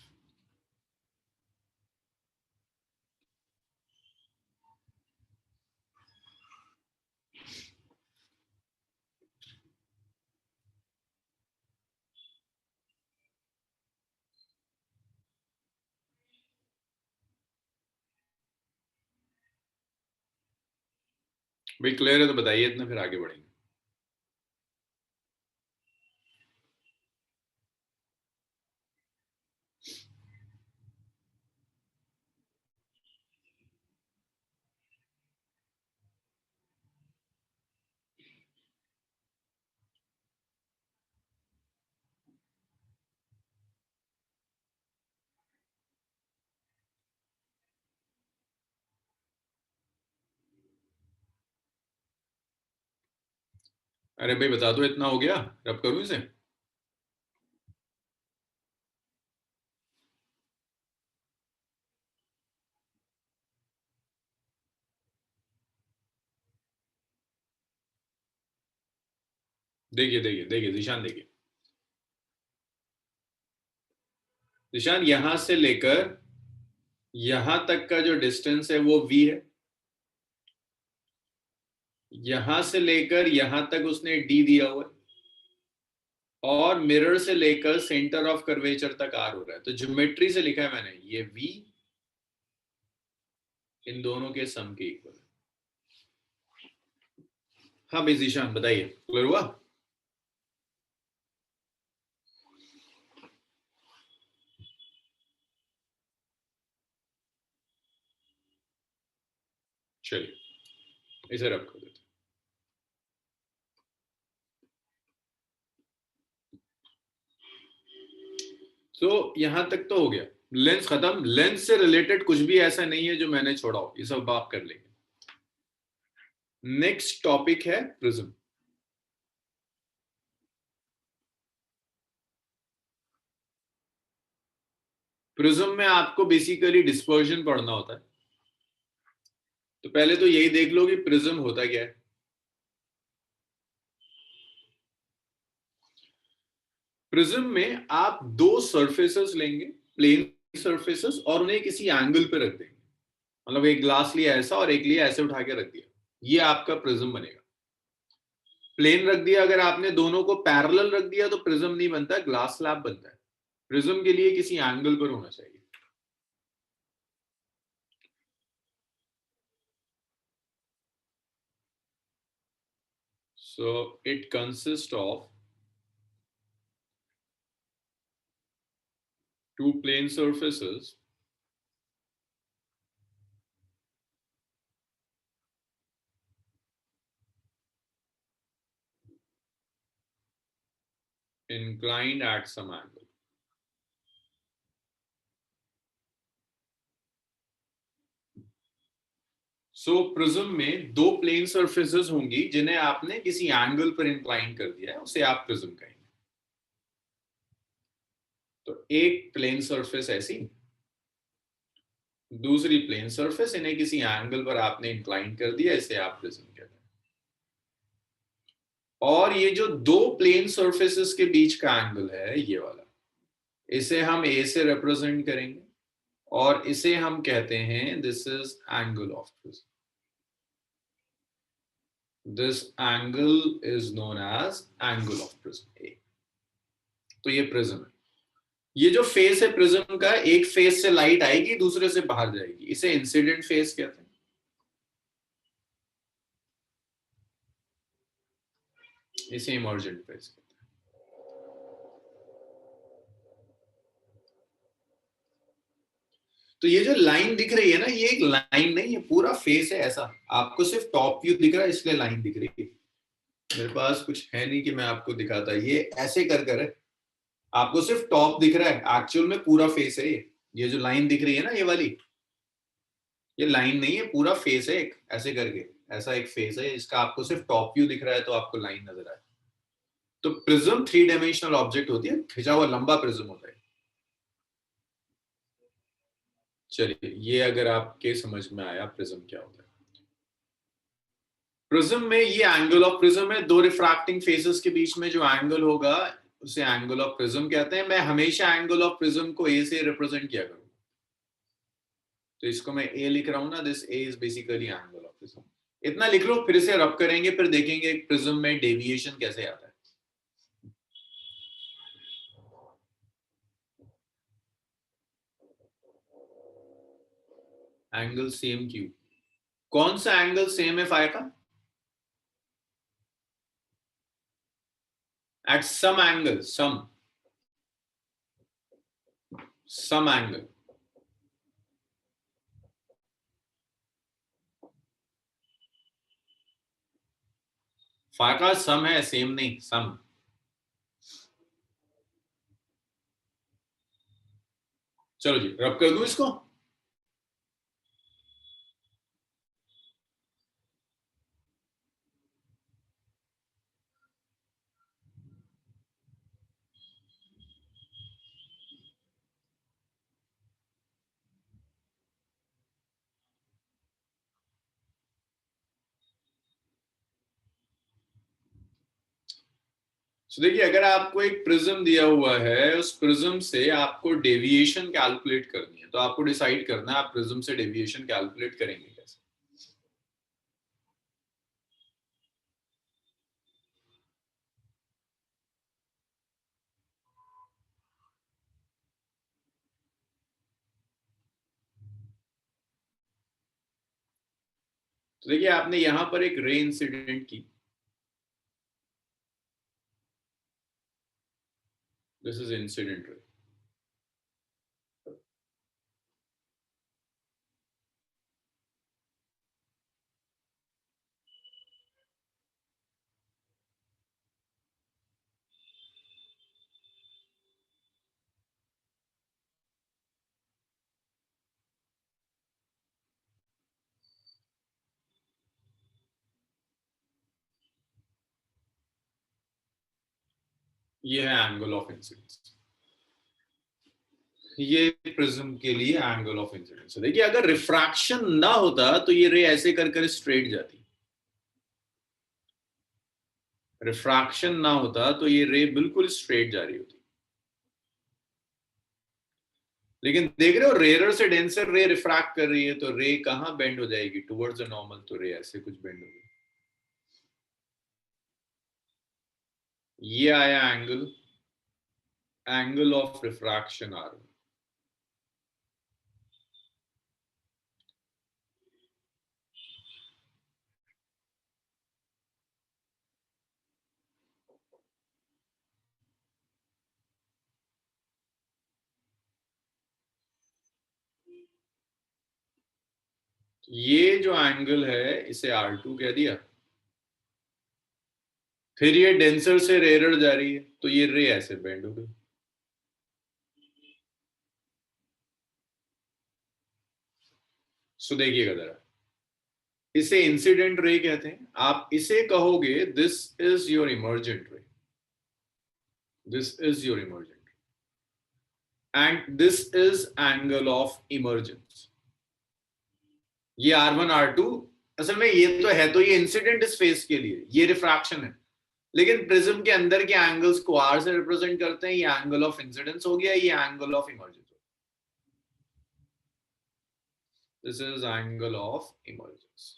भाई क्लियर है तो बताइए इतना, फिर आगे बढ़ेंगे। अरे भाई बता दो, इतना हो गया, रब करूं इसे? देखिए देखिए देखिए निशान, देखिए निशान, यहां से लेकर यहां तक का जो डिस्टेंस है वो v है। यहां से लेकर यहां तक उसने d दिया हुआ है, और मिरर से लेकर सेंटर ऑफ कर्वेचर तक r हो रहा है। तो ज्योमेट्री से लिखा है मैंने, ये v इन दोनों के सम के इक्वल है। हाँ भाई जीशान बताइए, क्लियर हुआ? चलिए इसे रब कर देते। तो यहां तक तो हो गया, लेंस खत्म। लेंस से रिलेटेड कुछ भी ऐसा नहीं है जो मैंने छोड़ा हो, ये सब बात कर लेंगे। नेक्स्ट टॉपिक है प्रिज्म। प्रिज्म में आपको बेसिकली डिस्पर्जन पढ़ना होता है। तो पहले तो यही देख लो कि प्रिज्म होता क्या है। प्रिज्म में आप दो सरफेसेस लेंगे, प्लेन सरफेसेस, और उन्हें किसी एंगल पे रख देंगे। मतलब एक ग्लास लिया ऐसा और एक लिया ऐसे, उठा के रख दिया, ये आपका प्रिज्म बनेगा। प्लेन रख दिया अगर आपने, दोनों को पैरेलल रख दिया तो प्रिज्म नहीं बनता, ग्लास स्लैब बनता है। प्रिज्म के लिए किसी एंगल पर होना चाहिए। So it consists of two plane surfaces inclined at some angle. So prism में दो प्लेन सरफेसेस होंगी जिन्हें आपने किसी एंगल पर इंक्लाइन कर दिया है, उसे आप प्रिज्म कहेंगे। तो एक प्लेन सरफेस ऐसी, दूसरी प्लेन सरफेस, इन्हें किसी एंगल पर आपने इंक्लाइन कर दिया, इसे आप प्रिज्म कहते हैं। और ये जो दो प्लेन सरफेसेस के बीच का एंगल है ये वाला, इसे हम ए से रिप्रेजेंट करेंगे, और इसे हम कहते हैं this is angle of prism. This angle is known as angle of prism A. तो ये प्रिज्म है। ये जो फेस है प्रिज्म का, एक फेस से लाइट आएगी दूसरे से बाहर जाएगी, इसे इंसिडेंट फेस कहते हैं, इसे इमर्जेंट फेस कहते हैं। तो ये जो लाइन दिख रही है ना, ये एक लाइन नहीं है, पूरा फेस है ऐसा। आपको सिर्फ टॉप व्यू दिख रहा है इसलिए लाइन दिख रही है। मेरे पास कुछ है नहीं कि मैं आपको दिखाता, ये ऐसे कर है, आपको सिर्फ टॉप दिख रहा है, एक्चुअल में पूरा फेस है ये जो लाइन दिख रही है ना ये वाली, ये लाइन नहीं है, पूरा फेस है एक ऐसे करके, ऐसा एक फेस है, इसका आपको सिर्फ टॉप व्यू दिख रहा है तो आपको लाइन नजर आए। तो प्रिज्म 3 डायमेंशनल ऑब्जेक्ट होती है, खिंचा हुआ लंबा प्रिज्म होता है। चलिए, ये अगर आपके समझ में आया प्रिज्म क्या होता है। प्रिज्म में ये एंगल ऑफ प्रिज्म है, दो रिफ्रैक्टिंग फेसेस के बीच में जो एंगल होगा उसे एंगल ऑफ प्रिज्म कहते हैं। मैं हमेशा एंगल ऑफ प्रिज्म को ए से रिप्रेजेंट किया करूंगा, तो इसको मैं ए लिख रहा हूं ना, this A is basically angle of prism. इतना लिख लो, फिर से रब करेंगे, फिर देखेंगे प्रिज्म में डेविएशन कैसे आता है। एंगल सेम क्यू, कौन सा एंगल सेम है फाई का? At some angle, some angle. Phi का सम है, सेम नहीं, सम। चलो जी, रब कर दूं इसको। देखिए, अगर आपको एक प्रिज्म दिया हुआ है, उस प्रिज्म से आपको डेविएशन कैलकुलेट करनी है, तो आपको डिसाइड करना है आप प्रिज्म से डेविएशन कैलकुलेट करेंगे कैसे। तो देखिए, आपने यहां पर एक रे इंसिडेंट की, दिस इज इंसिडेंट रे। ये है एंगल ऑफ इंसिडेंस, ये प्रिज्म के लिए एंगल ऑफ इंसिडेंस। देखिए, अगर रिफ्रैक्शन ना होता तो ये रे ऐसे कर कर स्ट्रेट जाती, रिफ्रैक्शन ना होता तो ये रे बिल्कुल स्ट्रेट जा रही होती। लेकिन देख रहे हो, रेयर से डेंसर रे रिफ्रैक्ट कर रही है, तो रे कहां बेंड हो जाएगी टुवर्ड्स द नॉर्मल, तो रे ऐसे कुछ बेंड होगी। ये आया angle, angle of refraction R. ये जो एंगल है इसे R2 कह दिया, फिर ये डेंसर से रेयर जा रही है, तो ये रे ऐसे बेंड हो गई। सो देखिएगा जरा, इसे इंसिडेंट रे कहते हैं। आप इसे कहोगे दिस इज योर इमर्जेंट रे, दिस इज योर इमर्जेंट रे, and this is angle of emergence. ये R1 R2, असल में ये तो है, तो ये इंसिडेंट इस फेस के लिए, ये रिफ्रैक्शन है, लेकिन प्रिज्म के अंदर के एंगल्स को R से रिप्रेजेंट करते हैं। ये एंगल ऑफ इंसिडेंस हो गया, ये angle of emergence. This is angle of emergence.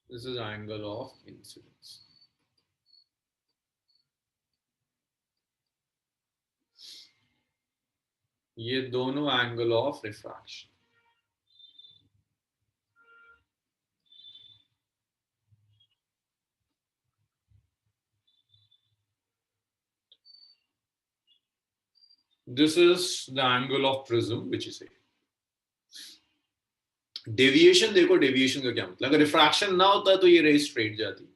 This is angle of incidence. ये दोनों angle of refraction. This is the angle of prism which is A. Deviation देखो, डेविएशन का क्या मतलब, अगर रिफ्रैक्शन ना होता तो ये रे स्ट्रेट जाती,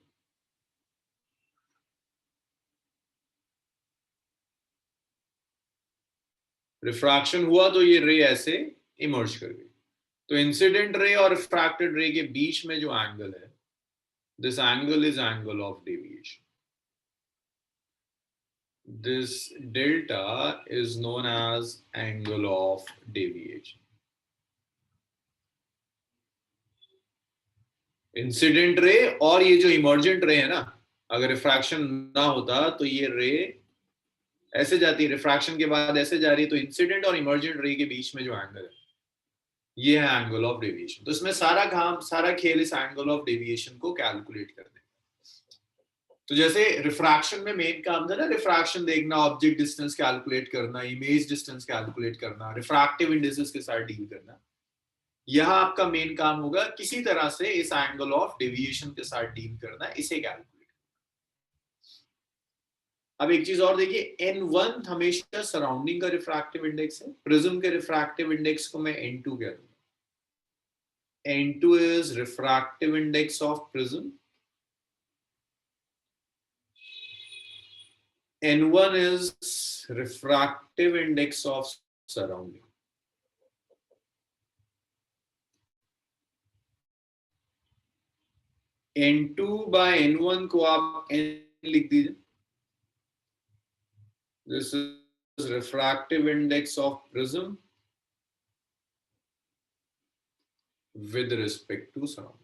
रिफ्रैक्शन हुआ तो ये रे ऐसे इमर्ज कर गई। तो इंसिडेंट रे और रिफ्रैक्टेड रे के बीच में जो एंगल है, this angle is angle of deviation. This delta is known as angle of deviation. Incident ray और ये जो इमर्जेंट रे है ना, अगर रिफ्रैक्शन ना होता तो ये रे ऐसे जाती है, रिफ्रैक्शन के बाद ऐसे जा रही है, तो इंसिडेंट और इमर्जेंट रे के बीच में जो एंगल है ये है एंगल ऑफ डेविएशन. तो इसमें सारा काम, सारा खेल इस एंगल ऑफ डेविएशन को कैलकुलेट करने. तो जैसे रिफ्रैक्शन में मेन काम था ना, रिफ्रैक्शन देखना, ऑब्जेक्ट डिस्टेंस कैलकुलेट करना, इमेज डिस्टेंस कैलकुलेट करना, रिफ्रैक्टिव इंडिसेस के साथ डील करना. यह आपका मेन काम होगा किसी तरह से इस एंगल ऑफ डेविएशन के साथ डील करना, इसे कैलकुलेट. अब एक चीज और देखिए, n1 हमेशा सराउंडिंग का रिफ्रैक्टिव इंडेक्स है. प्रिज्म के रिफ्रैक्टिव इंडेक्स को मैं n2 कह दूंगा. n2 is refractive index of prism. n1 is refractive index of surrounding. n2 by n1 को आप n लिख दीजिए. This is refractive index of prism with respect to surrounding.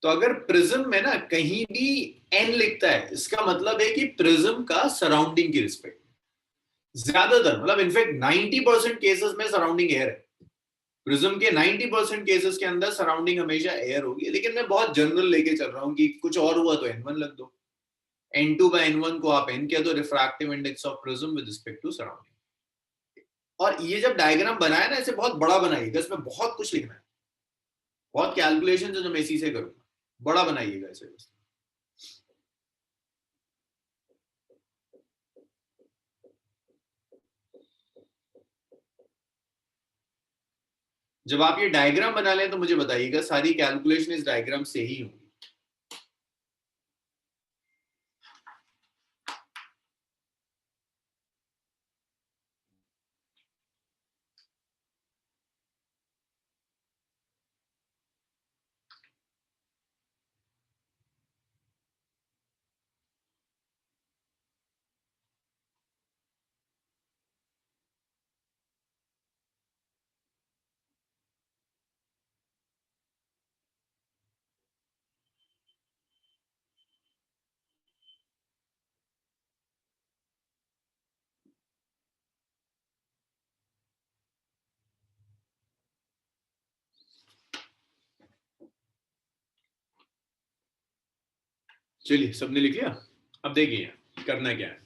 तो अगर प्रिज्म में ना कहीं भी n लिखता है, इसका मतलब है कि प्रिज्म का सराउंडिंग की रिस्पेक्ट, ज्यादातर मतलब इनफैक्ट 90% केसेस में सराउंडिंग एयर है. प्रिज्म के 90% केसेस के अंदर सराउंडिंग हमेशा एयर होगी. लेकिन मैं बहुत जनरल लेके चल रहा हूँ कि कुछ और हुआ तो n1 लग दो. n2 by n1 को आप n कह दो, refractive index of prism with respect to surrounding. और ये जब डायग्राम बनाया ना, इसे बहुत बड़ा बनाइएगा, इसमें बहुत कुछ लिखना है, बहुत कैलकुलेशन जो मैं इसी से करूंगा, बड़ा बनाइएगा इसे. जब आप ये डायग्राम बना लें तो मुझे बताइएगा, सारी कैलकुलेशन इस डायग्राम से ही होगी. चलिए, सबने लिख लिया. अब देखिए करना क्या है.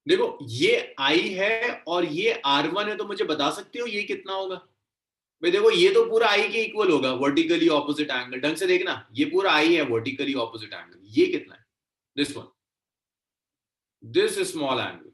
देखो ये I है और ये R1 है, तो मुझे बता सकते हो ये कितना होगा. भाई देखो, ये तो पूरा I के इक्वल होगा, वर्टिकली ऑपोजिट एंगल. ढंग से देखना, ये पूरा I है, वर्टिकली ऑपोजिट एंगल. ये कितना है? This one, this small angle.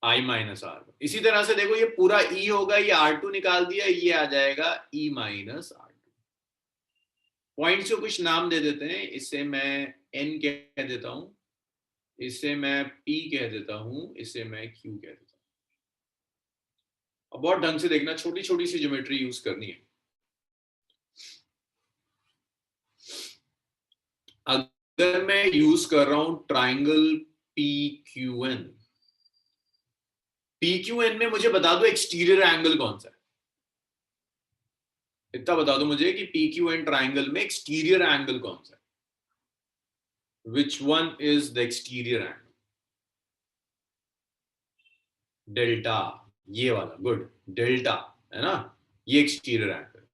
I minus R. इसी तरह से देखो, ये पूरा E होगा, ये R2 निकाल दिया, ये आ जाएगा E माइनस R2. पॉइंट्स को कुछ नाम दे देते हैं. इसे मैं N कह देता हूं, इसे मैं P कह देता हूं, इसे मैं Q कह देता हूं. अब बहुत ढंग से देखना, छोटी छोटी सी ज्योमेट्री यूज करनी है. अगर मैं यूज कर रहा हूं ट्राइंगल PQN, PQN में मुझे बता दो एक्सटीरियर एंगल कौन सा है. इतना बता दो मुझे कि PQN ट्राइंगल में एक्सटीरियर एंगल कौन सा है. Which one is the exterior angle? Delta, ये वाला. गुड, डेल्टा है ना, ये एक्सटीरियर एंगल.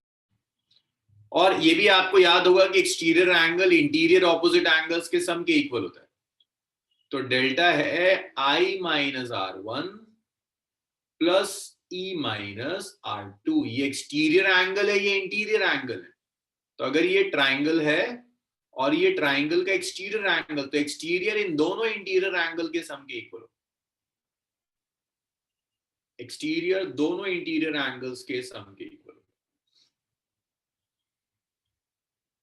और ये भी आपको याद होगा कि exterior angle interior opposite angles के सम के इक्वल होता है. तो डेल्टा है I minus R1 plus E minus R2. ये एक्सटीरियर एंगल है, ये इंटीरियर एंगल है. तो अगर ये ट्राइंगल है और ये ट्राइंगल का एक्सटीरियर एंगल, तो एक्सटीरियर इन दोनों इंटीरियर एंगल के सम के इक्वल हो. एक्सटीरियर दोनों इंटीरियर एंगल्स के सम के इक्वल.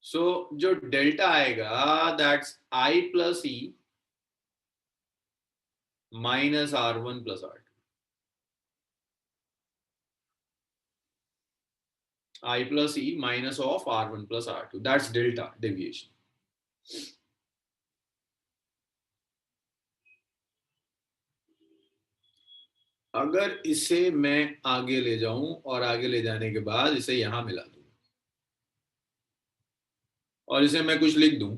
सो जो डेल्टा आएगा, that's I plus E minus R1 plus R2, I plus E minus of R1 plus R2, that's delta deviation. अगर इसे मैं आगे ले जाऊं और आगे ले जाने के बाद इसे यहां मिला दूं और इसे मैं कुछ लिख दूं,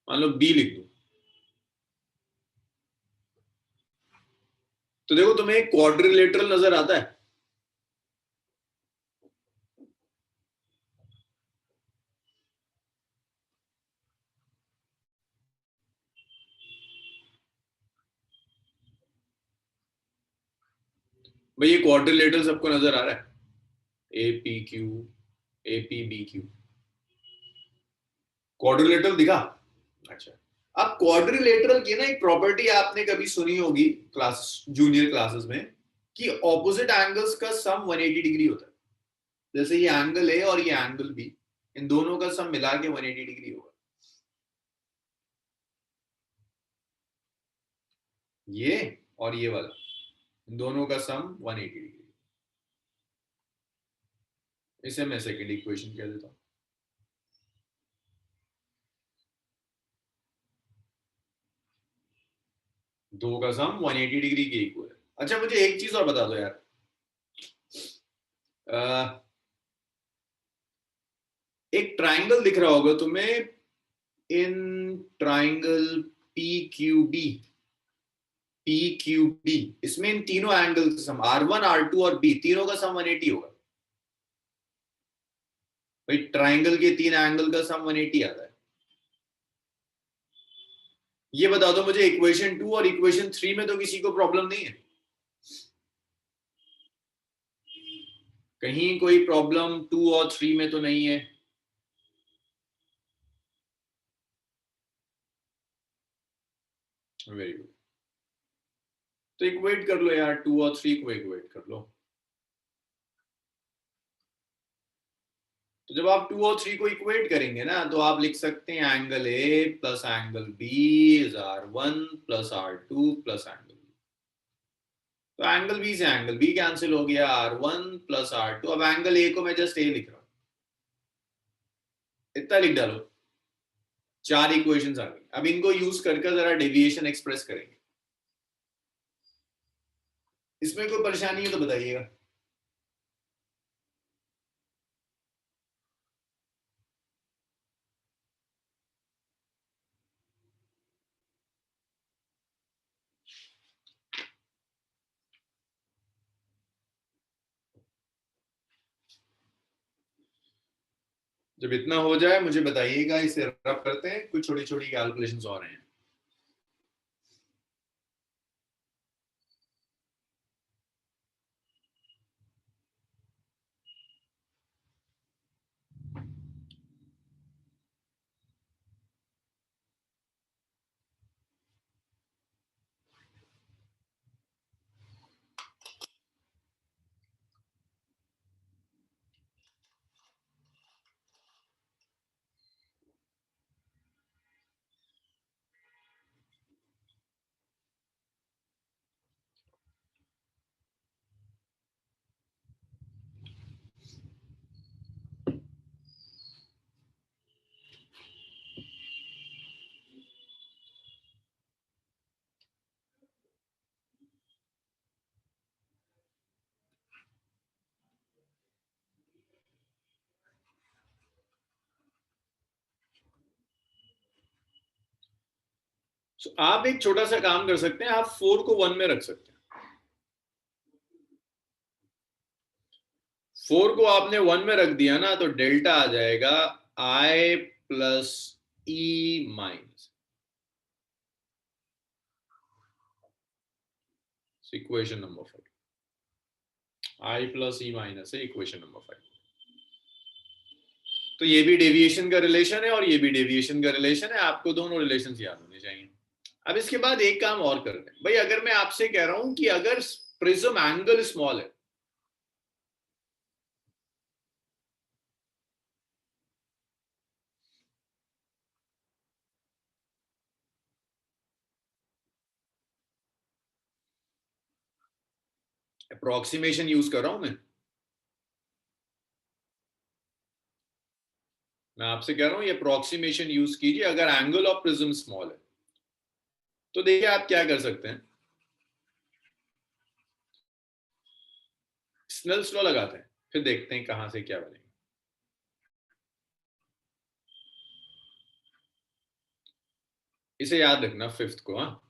मान लो B लिख दूं, तो देखो तुम्हें एक क्वाड्रिलेटरल नजर आता है? भाई ये क्वाड्रिलेटरल सबको नजर आ रहा है? APQ, APBQ, क्वाड्रिलेटरल दिखा? अच्छा, अब क्वाड्रिलेटरल की ना एक प्रॉपर्टी आपने कभी सुनी होगी क्लास, जूनियर क्लासेस में, कि ऑपोजिट एंगल्स का सम 180 डिग्री होता है। जैसे ये एंगल है और ये एंगल भी, इन दोनों का सम मिला के 180 डिग्री होगा। ये और ये वाला, इन दोनों का सम 180 डिग्री। इसे मैं सेकेंड इक्वेशन कह देता हूं। दो का सम 180 डिग्री के इक्वल है। अच्छा मुझे एक चीज और बता दो यार, एक ट्राइंगल दिख रहा होगा तुम्हें, इन ट्राइंगल PQB, PQB, इसमें इन तीनों एंगल का सम R1 R2 और B तीनों का सम 180 होगा। भाई ट्राइंगल के तीन एंगल का सम 180 आता है। ये बता दो मुझे, इक्वेशन 2 और इक्वेशन 3 में तो किसी को प्रॉब्लम नहीं है? कहीं कोई प्रॉब्लम 2 और 3 में तो नहीं है? Very good. तो इक्वेट कर लो यार, 2 और 3 को इक्वेट कर लो। तो जब आप 2 और 3 को इक्वेट करेंगे ना, तो आप लिख सकते हैं angle A plus angle B is R1 plus R2 plus angle B. तो एंगल बी से एंगल बी कैंसिल हो गया, R1 प्लस R2। अब एंगल ए को मैं जस्ट ए लिख रहा हूं, इतना लिख डालो। चार इक्वेशंस आ गई। अब इनको यूज करके जरा डेविएशन एक्सप्रेस करेंगे। इसमें कोई परेशानी है तो बताइएगा। जब इतना हो जाए मुझे बताइएगा, इसे रब करते हैं, कुछ छोटी छोटी कैलकुलेशंस और हैं। आप एक छोटा सा काम कर सकते हैं, आप 4 को 1 में रख सकते हैं। 4 को आपने 1 में रख दिया ना, तो डेल्टा आ जाएगा I plus E minus, equation number 5। I plus E minus है इक्वेशन नंबर 5। तो ये भी डेविएशन का रिलेशन है और ये भी डेविएशन का रिलेशन है, आपको दोनों रिलेशन याद होने चाहिए। अब इसके बाद एक काम और कर रहे हैं भाई, अगर मैं आपसे कह रहा हूं कि अगर प्रिज्म एंगल स्मॉल है, अप्रोक्सीमेशन यूज कर रहा हूं मैं आपसे कह रहा हूं ये अप्रोक्सीमेशन यूज कीजिए। अगर एंगल ऑफ प्रिज्म स्मॉल है तो देखिए आप क्या कर सकते हैं, स्नेल्स लॉ लगाते हैं, फिर देखते हैं कहां से क्या बनेगा। इसे याद रखना फिफ्थ को। हाँ,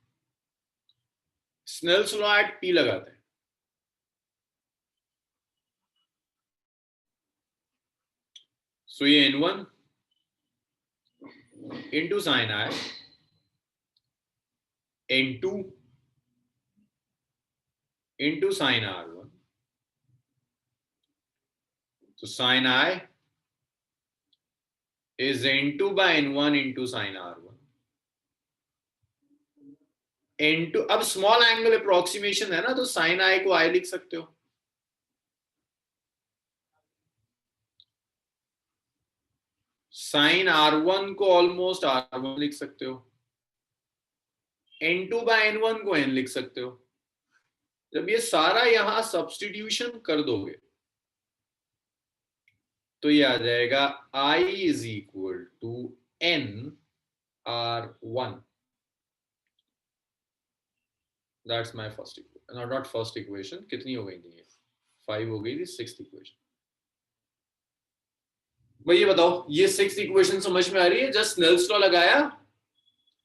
स्नेल्स लॉ एट पी लगाते हैं। सो ये n1 into sine I, n2 into sine r1, तो sine I is n2 by n1 into sin r1, n2। अब स्मॉल एंगल अप्रोक्सीमेशन है ना, तो साइन आई को आई लिख सकते हो, साइन r1 को ऑलमोस्ट r1 लिख सकते हो, n2 by n1 को n लिख सकते हो। जब ये सारा यहां सब्स्टिट्यूशन कर दोगे तो ये आ जाएगा I is equal to n r1। That's my first equation, not first equation, कितनी हो गई थी ये, 5 हो गई थी, सिक्स्थ इक्वेशन। भाई ये बताओ, ये सिक्स्थ इक्वेशन समझ में आ रही है? जस्ट स्नेल्स लॉ लगाया,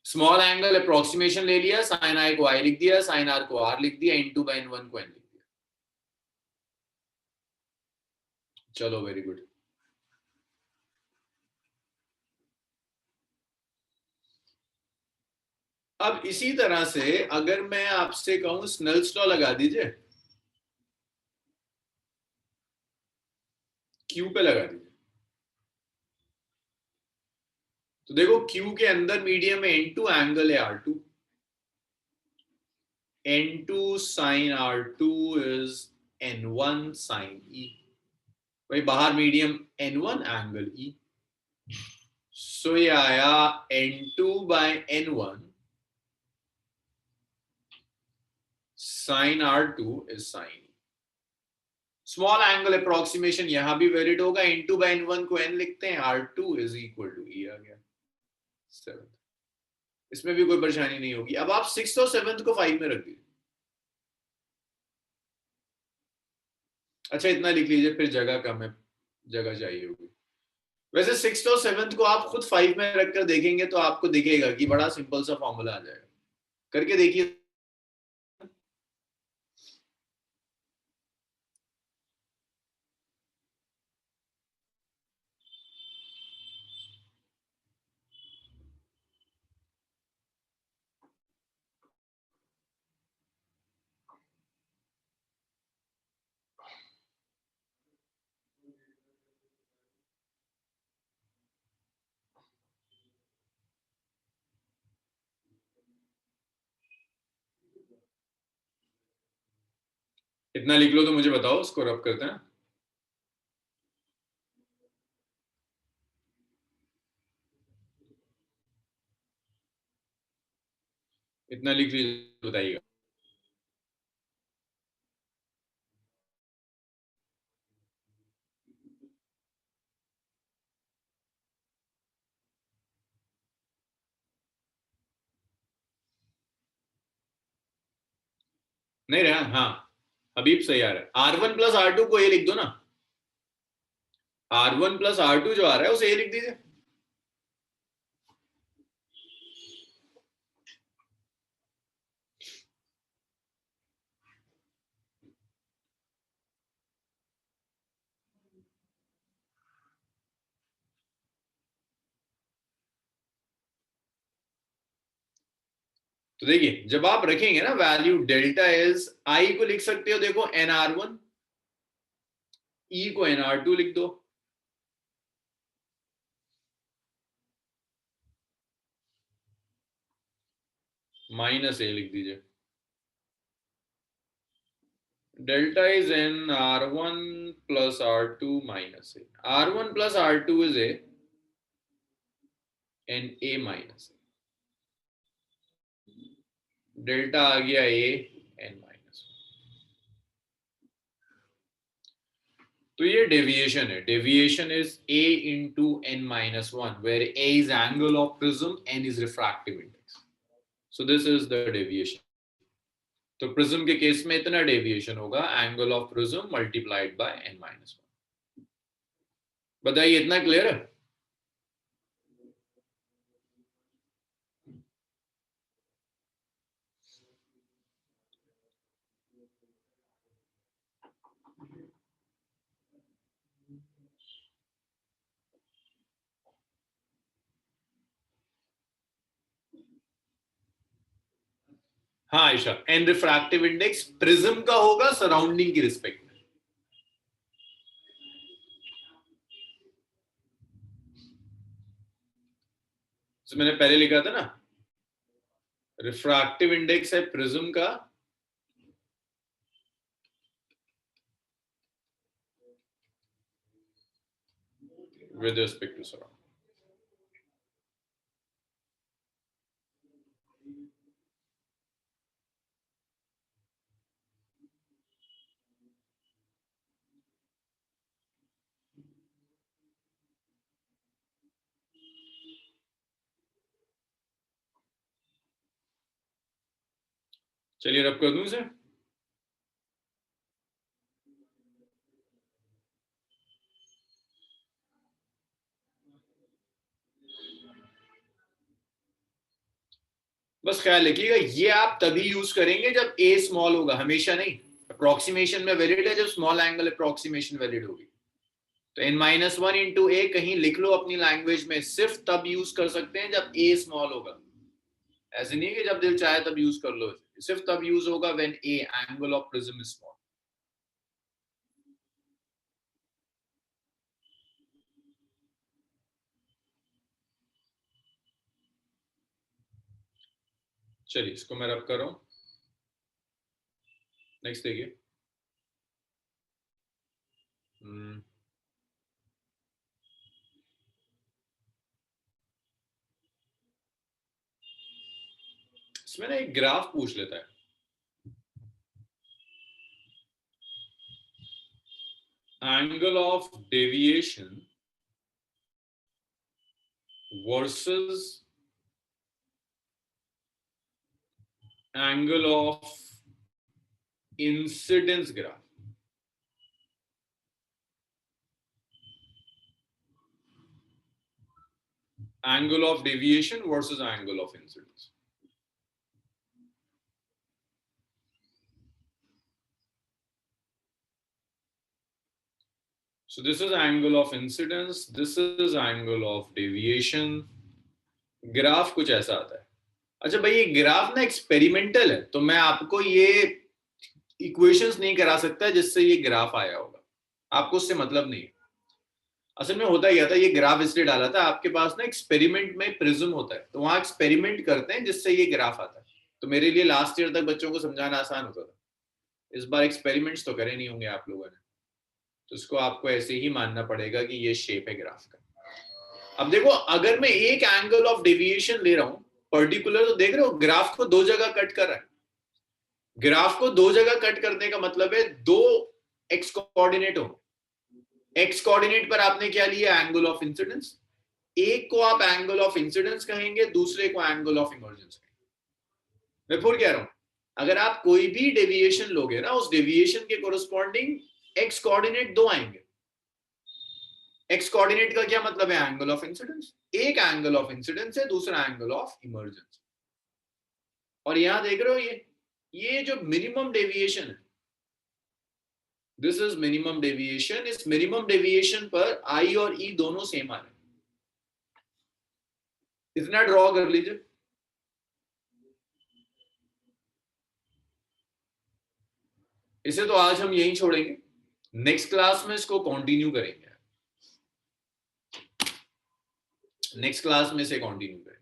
स्मॉल एंगल अप्रोक्सीमेशन ले लिया, साइन आई को आई लिख दिया, साइन आर को आर लिख दिया, n2 by n1 को n लिख दिया। चलो वेरी गुड। अब इसी तरह से अगर मैं आपसे कहूं स्नेल्स लॉ लगा दीजिए, क्यू पे लगा दीजिए, तो देखो क्यू के अंदर मीडियम है n2, एंगल है r2, n2 sin r2 is n1 sin e। भाई बाहर मीडियम n1 एंगल e, सो ये आया n2 by n1 sin r2 is sin e। Small angle approximation यहां भी वैलिड होगा, n2 by n1 को n लिखते हैं, r2 is equal to e आ गया। 7, इसमें भी कोई परेशानी नहीं होगी। अब आप 6th और 7th को 5 में रख दीजिए। अच्छा इतना लिख लीजिए, फिर जगह कम है, जगह चाहिए होगी। वैसे 6th और 7th को आप खुद 5 में रखकर देखेंगे तो आपको दिखेगा कि बड़ा सिंपल सा फॉर्मूला आ जाएगा। करके देखिए। इतना लिख लो तो मुझे बताओ, उसको रब करते हैं। इतना लिख लीजिए, बताइएगा। नहीं रहा, हाँ हबीब सही आ रहा है। R1 प्लस R2 को ये लिख दो ना, R1 प्लस R2 जो आ रहा है उसे ये लिख दीजिए। तो देखिए जब आप रखेंगे ना वैल्यू डेल्टा इज, आई को लिख सकते हो देखो nr1, ई को nr2 लिख दो, माइनस ए लिख दीजिए। Delta is N r1 plus r2 minus A, r1 plus r2 is A N A minus A, delta आ गया ए एन माइनस। तो ये डेविएशन है. Deviation is a into n-1 where a is angle of prism, n is refractive index. So this is the deviation. तो prism के case में इतना deviation होगा, angle of prism multiplied by n-1. बताइए, इतना क्लियर है? हाँ Ayesha, N refractive index prism का होगा सराउंडिंग की रिस्पेक्ट में. तो मैंने पहले लिखा था ना, रिफ्रैक्टिव इंडेक्स है प्रिज्म का विद रिस्पेक्ट टू सराउंडिंग. चलिए रब कर दूं इसे. बस ख्याल रखिएगा, ये आप तभी यूज करेंगे जब ए स्मॉल होगा, हमेशा नहीं. अप्रोक्सीमेशन में वैलिड है जब स्मॉल एंगल अप्रोक्सीमेशन वैलिड होगी. तो n-1 इंटू ए कहीं लिख लो अपनी लैंग्वेज में, सिर्फ तब यूज कर सकते हैं जब ए स्मॉल होगा. ऐसे नहीं कि जब दिल चाहे तब यूज कर लो, सिर्फ तब यूज होगा when A angle of prism is small. चलिए इसको मैं रब कर रहा हूं. नेक्स्ट देखिए. इसमें ना एक ग्राफ पूछ लेता है. Angle of deviation versus angle of incidence graph. Angle of deviation versus angle of incidence. So this is angle of incidence, this is angle of deviation. Graph कुछ ऐसा आता है. अच्छा भाई, ये ग्राफ ना एक्सपेरिमेंटल है, तो मैं आपको ये इक्वेशंस नहीं करा सकता जिससे ये ग्राफ आया होगा. आपको उससे मतलब नहीं है. असल में होता क्या था, ये ग्राफ इसलिए डाला था, आपके पास ना एक्सपेरिमेंट में प्रिज्म होता है, तो वहां एक्सपेरिमेंट करते हैं जिससे ये ग्राफ आता है. तो मेरे लिए लास्ट ईयर तक बच्चों को समझाना आसान होता था. इस बार एक्सपेरिमेंट्स तो करे नहीं होंगे आप लोगों ने, तो इसको आपको ऐसे ही मानना पड़ेगा कि ये शेप है ग्राफ का. अब देखो, अगर मैं एक एंगल ऑफ डेविएशन ले रहा हूं पर्टिकुलर, तो देख रहे हो ग्राफ को दो जगह कट कर रहा है. ग्राफ को दो जगह कट करने का मतलब है दो एक्स कोऑर्डिनेट हो. एक्स कोऑर्डिनेट पर आपने क्या लिया, एंगल ऑफ इंसिडेंस. एक को आप एंगल ऑफ इंसिडेंस कहेंगे, दूसरे को एंगल ऑफ इमर्जेंस कहेंगे. मैं फिर कह रहा हूं, अगर आप कोई भी डेविएशन लोगे ना, उस डेविएशन के कोरस्पॉन्डिंग एक्स कोऑर्डिनेट दो आएंगे. एक्स कोऑर्डिनेट का क्या मतलब है, एंगल ऑफ इंसिडेंस. एक एंगल ऑफ इंसिडेंस है, दूसरा एंगल ऑफ इमर्जेंस. और यहां देख रहे हो, ये जो मिनिमम डेविएशन है, दिस इज मिनिमम डेविएशन. इस मिनिमम डेविएशन पर आई और ई दोनों सेम आ रहे हैं. इतना ड्रॉ कर लीजिए. इसे तो आज हम यहीं छोड़ेंगे, नेक्स्ट क्लास में इसको कंटिन्यू करेंगे. नेक्स्ट क्लास में इसे कंटिन्यू करेंगे.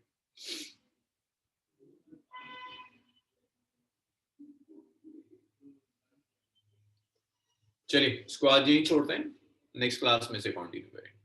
चलिए इसको आज यहीं छोड़ते हैं, नेक्स्ट क्लास में इसे कंटिन्यू करेंगे.